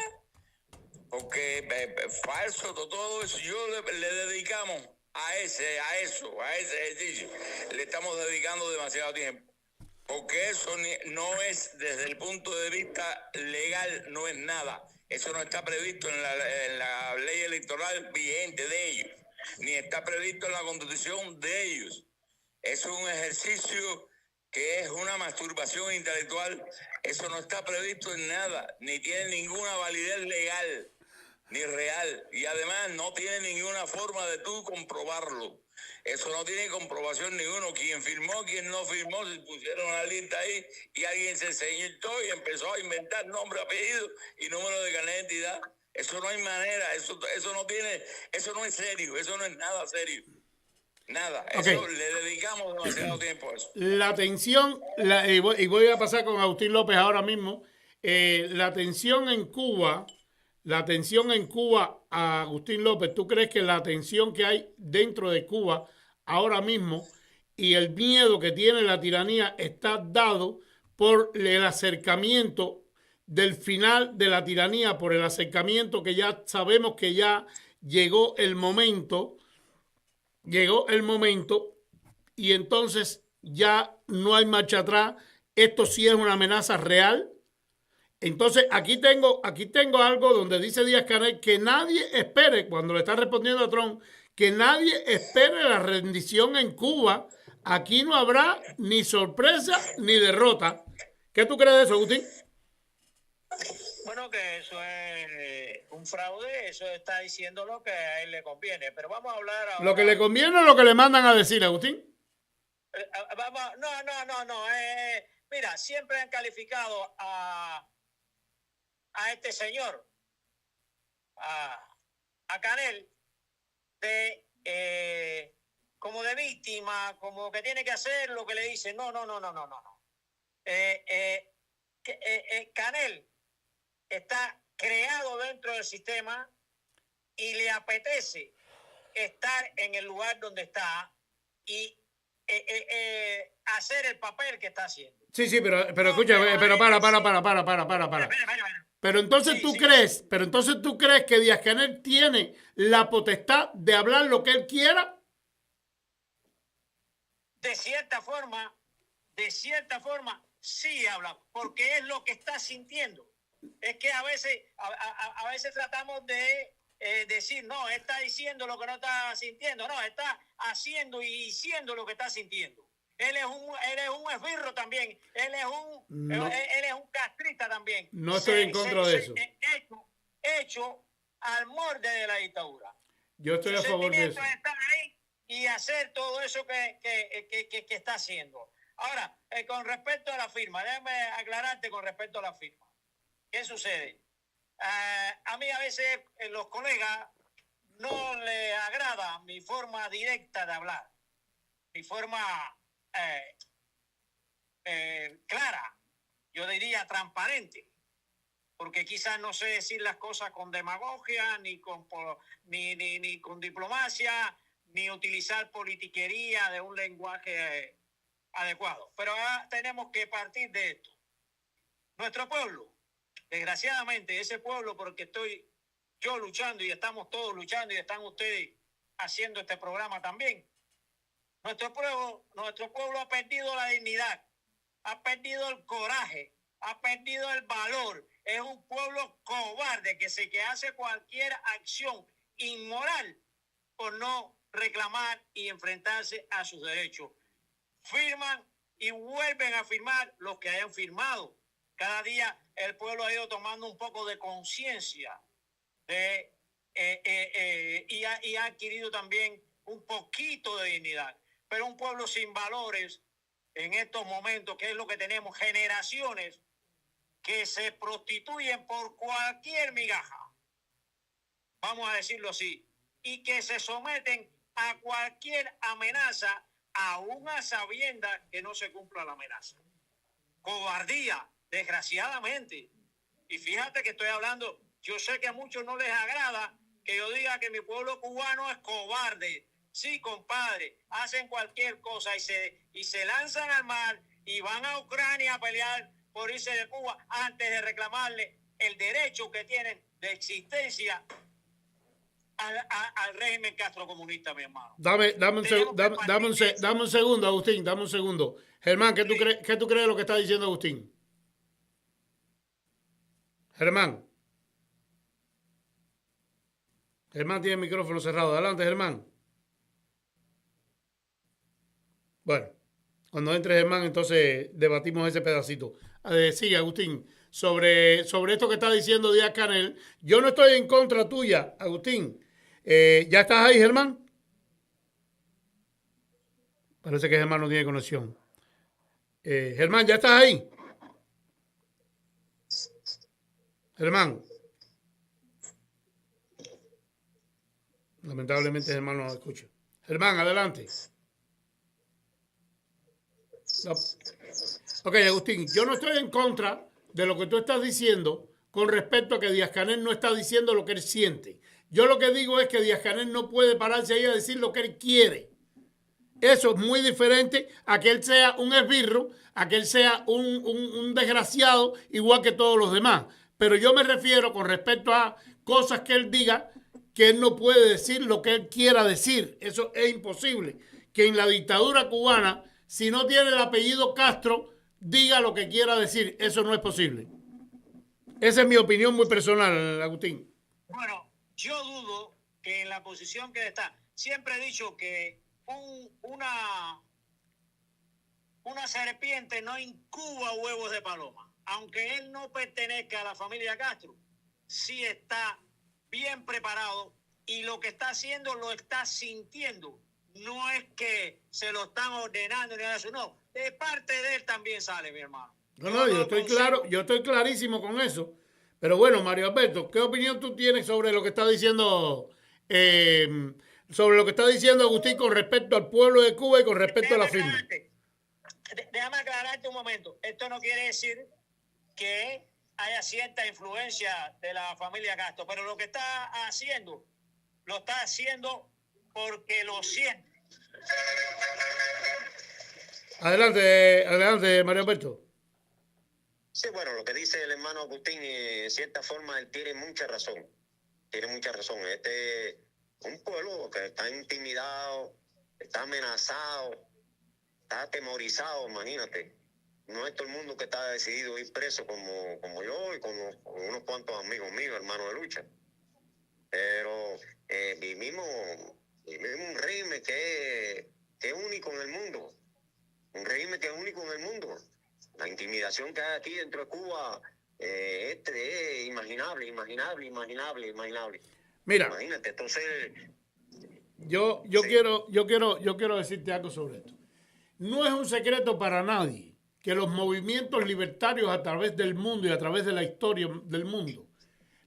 Porque falso todo eso. Yo le dedicamos a ese ejercicio. Le estamos dedicando demasiado tiempo. Porque eso no es, desde el punto de vista legal, no es nada. Eso no está previsto en la ley electoral vigente de ellos, ni está previsto en la constitución de ellos. Es un ejercicio que es una masturbación intelectual. Eso no está previsto en nada, ni tiene ninguna validez legal, ni real. Y además no tiene ninguna forma de tú comprobarlo. Eso no tiene comprobación ninguno. Quien firmó, quien no firmó, se pusieron una lista ahí y alguien se sentó y empezó a inventar nombre, apellido y número de carnet de identidad. Eso no hay manera, eso no es serio, eso no es nada serio. Nada, Okay. Eso le dedicamos demasiado tiempo a eso. La tensión, y voy a pasar con Agustín López ahora mismo, la tensión en Cuba, a Agustín López, ¿tú crees que la tensión que hay dentro de Cuba ahora mismo y el miedo que tiene la tiranía está dado por el acercamiento del final de la tiranía, por el acercamiento que ya sabemos que ya llegó el momento y entonces ya no hay marcha atrás? Esto sí es una amenaza real. Entonces aquí tengo algo donde dice Díaz-Canel que nadie espere, cuando le está respondiendo a Trump, que nadie espere la rendición en Cuba. Aquí no habrá ni sorpresa ni derrota. ¿Qué tú crees de eso, Agustín? Bueno, que eso es un fraude, eso está diciendo lo que a él le conviene, pero vamos a hablar ahora. ¿Lo que le conviene o lo que le mandan a decir, Agustín? No. Mira, siempre han calificado a este señor, a Canel, como de víctima, como que tiene que hacer lo que le dicen. No. Canel está creado dentro del sistema y le apetece estar en el lugar donde está y hacer el papel que está haciendo. Sí, pero escucha, pero para. Pero entonces tú crees que Díaz-Canel tiene la potestad de hablar lo que él quiera. De cierta forma, sí habla, porque es lo que está sintiendo. Es que a veces tratamos de decir, no, está diciendo lo que no está sintiendo. No, está haciendo y diciendo lo que está sintiendo. Él es un esbirro también. Él es un castrista también. No estoy en contra de eso. Hecho al borde de la dictadura. Yo estoy a favor de eso. Estar ahí y hacer todo eso que está haciendo. Ahora, con respecto a la firma, déjame aclararte con respecto a la firma. ¿Qué sucede? A mí a veces los colegas no les agrada mi forma directa de hablar, mi forma clara, yo diría transparente, porque quizás no sé decir las cosas con demagogia, ni con diplomacia, ni utilizar politiquería de un lenguaje adecuado. Pero tenemos que partir de esto. Nuestro pueblo, desgraciadamente, ese pueblo porque estoy yo luchando y estamos todos luchando y están ustedes haciendo este programa también. Nuestro pueblo ha perdido la dignidad, ha perdido el coraje, ha perdido el valor. Es un pueblo cobarde que hace cualquier acción inmoral por no reclamar y enfrentarse a sus derechos. Firman y vuelven a firmar los que hayan firmado. Cada día el pueblo ha ido tomando un poco de conciencia y ha adquirido también un poquito de dignidad. Pero un pueblo sin valores en estos momentos, que es lo que tenemos, generaciones que se prostituyen por cualquier migaja, vamos a decirlo así, y que se someten a cualquier amenaza, aún a sabiendas que no se cumpla la amenaza. Cobardía, desgraciadamente. Y fíjate que estoy hablando, yo sé que a muchos no les agrada que yo diga que mi pueblo cubano es cobarde. Sí, compadre, hacen cualquier cosa y se lanzan al mar y van a Ucrania a pelear por irse de Cuba antes de reclamarle el derecho que tienen de existencia al régimen castrocomunista, mi hermano. Dame un segundo, Agustín, dame un segundo. Germán, ¿qué tú crees de lo que está diciendo Agustín? Germán tiene el micrófono cerrado. Adelante, Germán. Bueno, cuando entre Germán, entonces debatimos ese pedacito. Sigue, Agustín, sobre esto que está diciendo Díaz-Canel. Yo no estoy en contra tuya, Agustín. ¿Ya estás ahí, Germán? Parece que Germán no tiene conexión. Germán, ¿ya estás ahí? Germán. Lamentablemente Germán no lo escucha. Germán, adelante. No. Ok, Agustín, yo no estoy en contra de lo que tú estás diciendo con respecto a que Díaz-Canel no está diciendo lo que él siente. Yo lo que digo es que Díaz-Canel no puede pararse ahí a decir lo que él quiere. Eso es muy diferente a que él sea un esbirro, a que él sea un desgraciado igual que todos los demás. Pero yo me refiero con respecto a cosas que él diga, que él no puede decir lo que él quiera decir. Eso es imposible. Que en la dictadura cubana, si no tiene el apellido Castro, diga lo que quiera decir. Eso no es posible. Esa es mi opinión muy personal, Agustín. Bueno, yo dudo que en la posición que está, siempre he dicho que una serpiente no incuba huevos de paloma. Aunque él no pertenezca a la familia Castro, sí está bien preparado y lo que está haciendo lo está sintiendo. No es que se lo están ordenando ni nada de eso, no. De parte de él también sale, mi hermano. No, yo estoy claro, yo estoy clarísimo con eso. Pero bueno, Mario Alberto, ¿qué opinión tú tienes sobre lo que está diciendo Agustín con respecto al pueblo de Cuba y con respecto a la firma? Déjame aclararte un momento. Esto no quiere decir que haya cierta influencia de la familia Castro, pero lo que está haciendo, lo está haciendo porque lo siente. Adelante, Mario Alberto. Sí, bueno, lo que dice el hermano Agustín, en cierta forma, él tiene mucha razón. Tiene mucha razón. Este es un pueblo que está intimidado, está amenazado, está atemorizado, imagínate. No es todo el mundo que está decidido a ir preso como yo y con unos cuantos amigos míos, hermanos de lucha. Pero vivimos un régimen que es único en el mundo. Un régimen que es único en el mundo. La intimidación que hay aquí dentro de Cuba es imaginable. Mira, imagínate, entonces yo quiero decirte algo sobre esto. No es un secreto para nadie que los movimientos libertarios a través del mundo y a través de la historia del mundo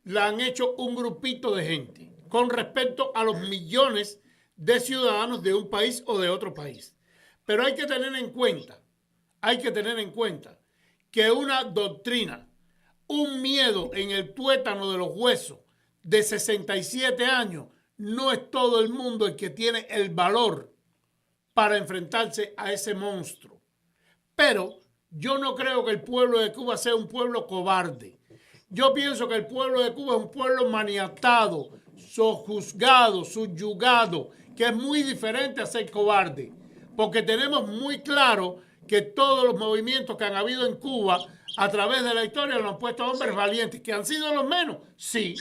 la han hecho un grupito de gente con respecto a los millones de ciudadanos de un país o de otro país. Pero hay que tener en cuenta que una doctrina, un miedo en el tuétano de los huesos de 67 años, no es todo el mundo el que tiene el valor para enfrentarse a ese monstruo. Pero yo no creo que el pueblo de Cuba sea un pueblo cobarde. Yo pienso que el pueblo de Cuba es un pueblo maniatado, sojuzgado, subyugado, que es muy diferente a ser cobarde. Porque tenemos muy claro que todos los movimientos que han habido en Cuba a través de la historia lo han puesto hombres valientes, que han sido los menos, sí.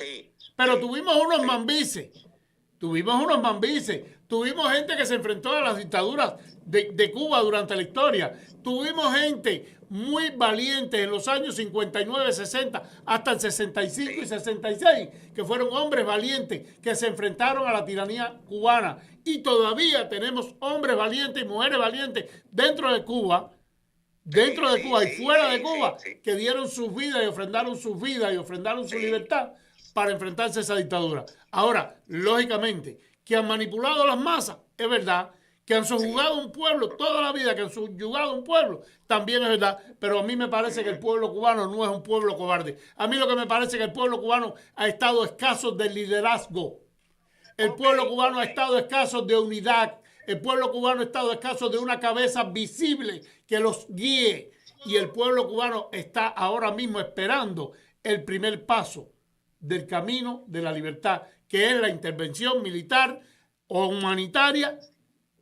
Pero tuvimos unos mambises tuvimos unos mambises, tuvimos gente que se enfrentó a las dictaduras de Cuba durante la historia, tuvimos gente muy valiente en los años 59, 60, hasta el 65 y 66, que fueron hombres valientes que se enfrentaron a la tiranía cubana. Y todavía tenemos hombres valientes y mujeres valientes dentro de Cuba, y fuera de Cuba, que dieron sus vidas y ofrendaron sus vidas y ofrendaron su libertad para enfrentarse a esa dictadura. Ahora, lógicamente, que han manipulado las masas, es verdad. Que han subyugado un pueblo toda la vida, que han subyugado un pueblo, también es verdad. Pero a mí me parece que el pueblo cubano no es un pueblo cobarde. A mí lo que me parece es que el pueblo cubano ha estado escaso de liderazgo. El pueblo cubano ha estado escaso de unidad. El pueblo cubano ha estado escaso de una cabeza visible que los guíe. Y el pueblo cubano está ahora mismo esperando el primer paso del camino de la libertad, que es la intervención militar o humanitaria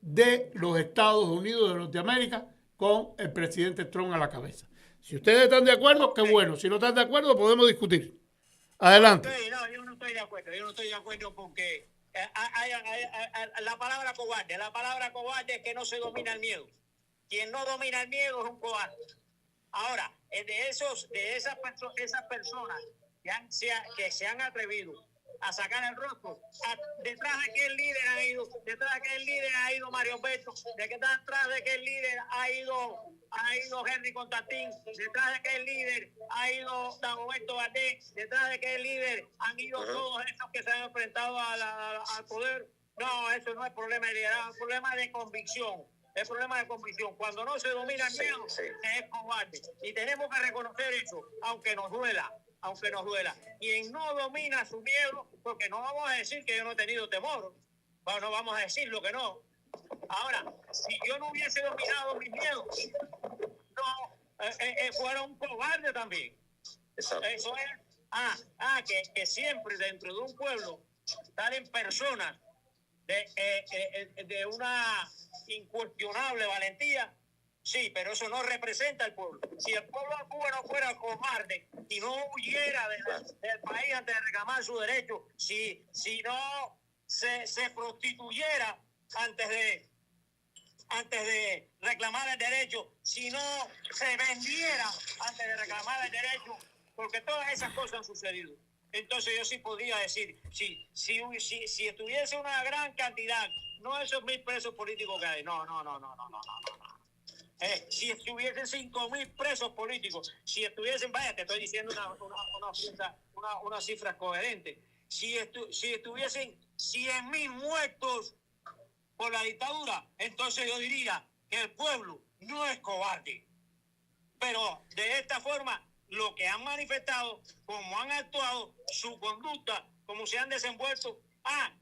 de los Estados Unidos de Norteamérica con el presidente Trump a la cabeza. Si ustedes están de acuerdo, qué bueno. Si no están de acuerdo, podemos discutir. Adelante. No, yo no estoy de acuerdo. Yo no estoy de acuerdo porque la palabra cobarde es que no se domina el miedo. Quien no domina el miedo es un cobarde. Ahora, esas personas que se han atrevido a sacar el rostro, detrás de aquel líder ha ido Mario Alberto, detrás de aquel líder ha ido Henry Constantín, detrás de aquel líder ha ido Dagoberto Valdés, detrás de aquel líder han ido todos esos que se han enfrentado al poder. No, eso no es problema de liderazgo, es problema de convicción. Es problema de convicción. Cuando no se domina el miedo, se es cobarde. Y tenemos que reconocer eso, aunque nos duela. Quien no domina su miedo, porque no vamos a decir que yo no he tenido temor, no vamos a decir lo que no. Ahora, si yo no hubiese dominado mis miedos, fuera un cobarde también. Exacto. Eso es, que siempre dentro de un pueblo salen personas de una incuestionable valentía. Sí, pero eso no representa al pueblo. Si el pueblo de Cuba no fuera cobarde y no huyera del país antes de reclamar su derecho, si no se prostituyera antes de reclamar el derecho, si no se vendiera antes de reclamar el derecho, porque todas esas cosas han sucedido. Entonces yo sí podría decir, si estuviese una gran cantidad, no esos 1,000 presos políticos que hay, no. Si estuviesen 5,000 presos políticos, si estuviesen, te estoy diciendo una cifra coherente, si estuviesen 100,000 muertos por la dictadura, entonces yo diría que el pueblo no es cobarde. Pero de esta forma, lo que han manifestado, como han actuado, su conducta, como se han desenvuelto,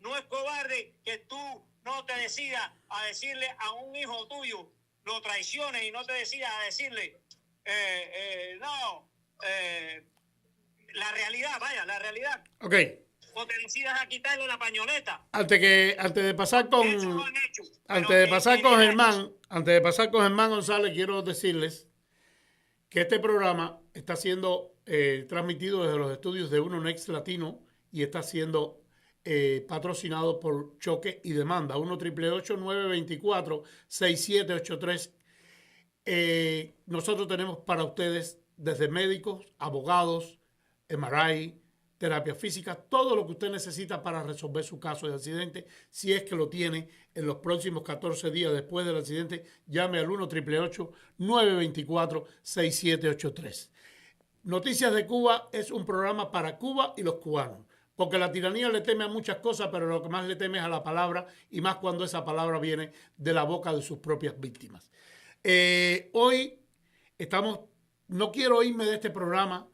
no es cobarde que tú no te decidas a decirle a un hijo tuyo, lo traiciones y no te decidas a decirle, la realidad. Ok. O te decidas a quitarle la pañoleta. Antes de pasar con Germán González, quiero decirles que este programa está siendo transmitido desde los estudios de Uno Next Latino y está siendo patrocinado por Choque y Demanda, 1-888-924-6783. Nosotros tenemos para ustedes desde médicos, abogados, MRI, terapia física, todo lo que usted necesita para resolver su caso de accidente. Si es que lo tiene en los próximos 14 días después del accidente, llame al 1-888-924-6783. Noticias de Cuba es un programa para Cuba y los cubanos. Porque la tiranía le teme a muchas cosas, pero lo que más le teme es a la palabra, y más cuando esa palabra viene de la boca de sus propias víctimas. Hoy no quiero irme de este programa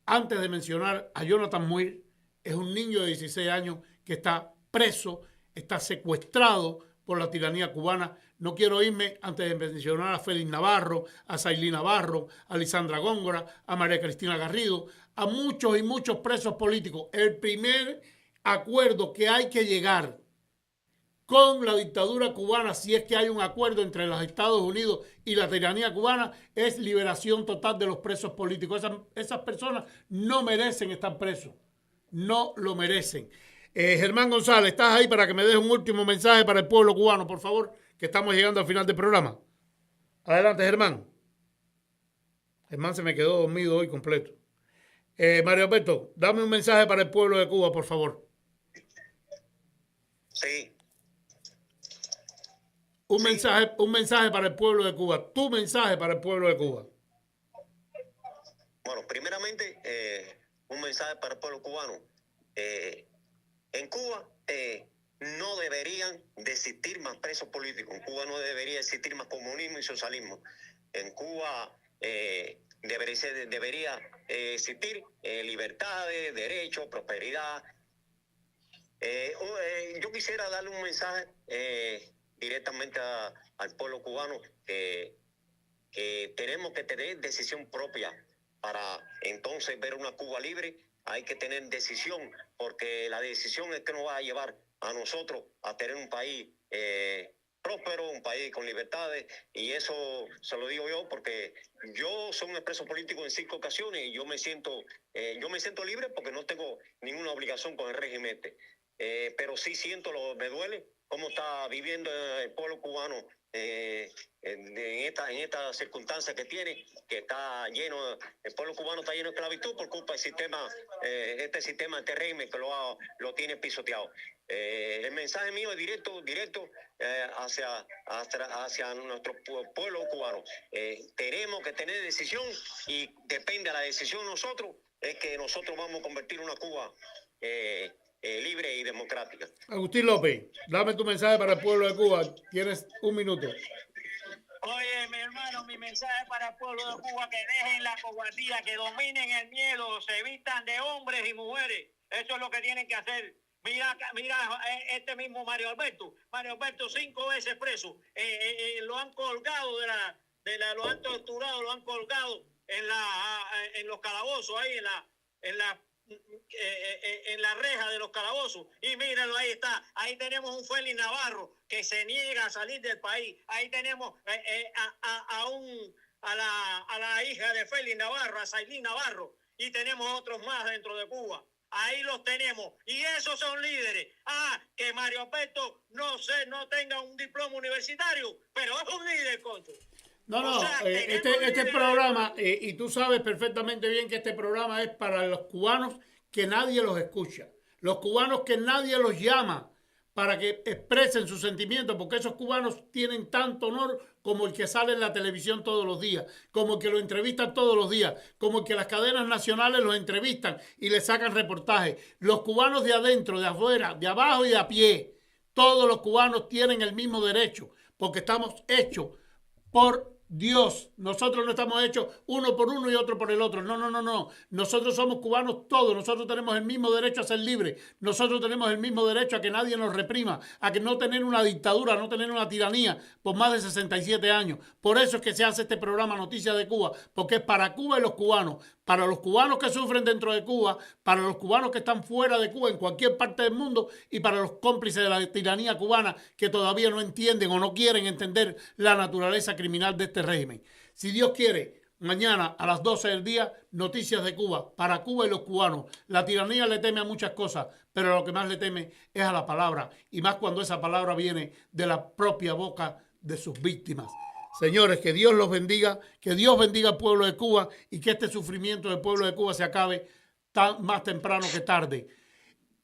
antes de mencionar a Jonathan Muir. Es un niño de 16 años que está preso, está secuestrado por la tiranía cubana. No quiero irme antes de mencionar a Félix Navarro, a Sailí Navarro, a Lisandra Góngora, a María Cristina Garrido, a muchos y muchos presos políticos. El primer acuerdo que hay que llegar con la dictadura cubana, si es que hay un acuerdo entre los Estados Unidos y la tiranía cubana, es liberación total de los presos políticos. Esas personas no merecen estar presos, no lo merecen. Germán González, ¿estás ahí para que me des un último mensaje para el pueblo cubano, por favor? Que estamos llegando al final del programa. Adelante, Germán. Germán se me quedó dormido hoy completo. Mario Alberto, dame un mensaje para el pueblo de Cuba, por favor. Sí. Un mensaje para el pueblo de Cuba. Tu mensaje para el pueblo de Cuba. Bueno, primeramente, un mensaje para el pueblo cubano. En Cuba no deberían de existir más presos políticos. En Cuba no debería existir más comunismo y socialismo. En Cuba debería existir libertades, derechos, prosperidad. Yo quisiera darle un mensaje directamente al pueblo cubano que tenemos que tener decisión propia para entonces ver una Cuba libre. Hay que tener decisión, porque la decisión es que nos va a llevar a nosotros a tener un país próspero, un país con libertades, y eso se lo digo yo porque yo soy un expreso político en 5 ocasiones y yo me siento libre porque no tengo ninguna obligación con el régimen pero sí me duele cómo está viviendo el pueblo cubano en esta circunstancia que tiene, que está lleno, el pueblo cubano está lleno de esclavitud por culpa del sistema, este sistema de régimen que lo tiene pisoteado. El mensaje mío es directo hacia nuestro pueblo cubano. Tenemos que tener decisión y depende de la decisión de nosotros, es que nosotros vamos a convertir una Cuba libre y democrática. Agustín López, dame tu mensaje para el pueblo de Cuba. Tienes 1 minuto. Oye, mi hermano, mi mensaje para el pueblo de Cuba: que dejen la cobardía, que dominen el miedo, se vistan de hombres y mujeres. Eso es lo que tienen que hacer. Mira, este mismo Mario Alberto, 5 veces preso. Lo han colgado lo han torturado, lo han colgado en los calabozos, ahí en la reja de los calabozos, y mírenlo, ahí está. Ahí tenemos un Félix Navarro que se niega a salir del país. Ahí tenemos a la hija de Félix Navarro, a Sailín Navarro, y tenemos otros más dentro de Cuba. Ahí los tenemos, y esos son líderes. Que Mario Alberto no tenga un diploma universitario, pero es un líder, concho. No, este programa, y tú sabes perfectamente bien que este programa es para los cubanos que nadie los escucha, los cubanos que nadie los llama para que expresen sus sentimientos, porque esos cubanos tienen tanto honor como el que sale en la televisión todos los días, como el que lo entrevistan todos los días, como el que las cadenas nacionales los entrevistan y les sacan reportajes. Los cubanos de adentro, de afuera, de abajo y de a pie, todos los cubanos tienen el mismo derecho, porque estamos hechos por Dios. Nosotros no estamos hechos uno por uno y otro por el otro. No. Nosotros somos cubanos todos. Nosotros tenemos el mismo derecho a ser libres. Nosotros tenemos el mismo derecho a que nadie nos reprima, a que no tener una dictadura, no tener una tiranía por más de 67 años. Por eso es que se hace este programa Noticias de Cuba, porque es para Cuba y los cubanos. Para los cubanos que sufren dentro de Cuba, para los cubanos que están fuera de Cuba en cualquier parte del mundo y para los cómplices de la tiranía cubana que todavía no entienden o no quieren entender la naturaleza criminal de este régimen. Si Dios quiere, mañana a las 12 del día, Noticias de Cuba, para Cuba y los cubanos. La tiranía le teme a muchas cosas, pero lo que más le teme es a la palabra, y más cuando esa palabra viene de la propia boca de sus víctimas. Señores, que Dios los bendiga, que Dios bendiga al pueblo de Cuba y que este sufrimiento del pueblo de Cuba se acabe más temprano que tarde.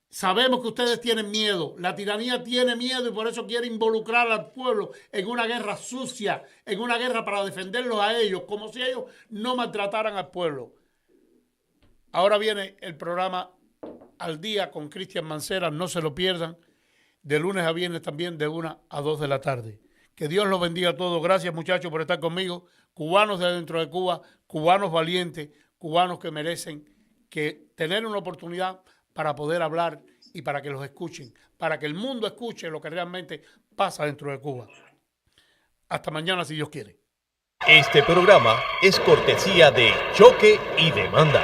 Sabemos que ustedes tienen miedo, la tiranía tiene miedo y por eso quiere involucrar al pueblo en una guerra sucia, en una guerra para defenderlos a ellos, como si ellos no maltrataran al pueblo. Ahora viene el programa Al Día con Cristian Mancera, no se lo pierdan, de lunes a viernes también de 1 a 2 de la tarde. Que Dios los bendiga a todos. Gracias, muchachos, por estar conmigo. Cubanos de dentro de Cuba, cubanos valientes, cubanos que merecen tener una oportunidad para poder hablar y para que los escuchen, para que el mundo escuche lo que realmente pasa dentro de Cuba. Hasta mañana, si Dios quiere. Este programa es cortesía de Choque y Demanda.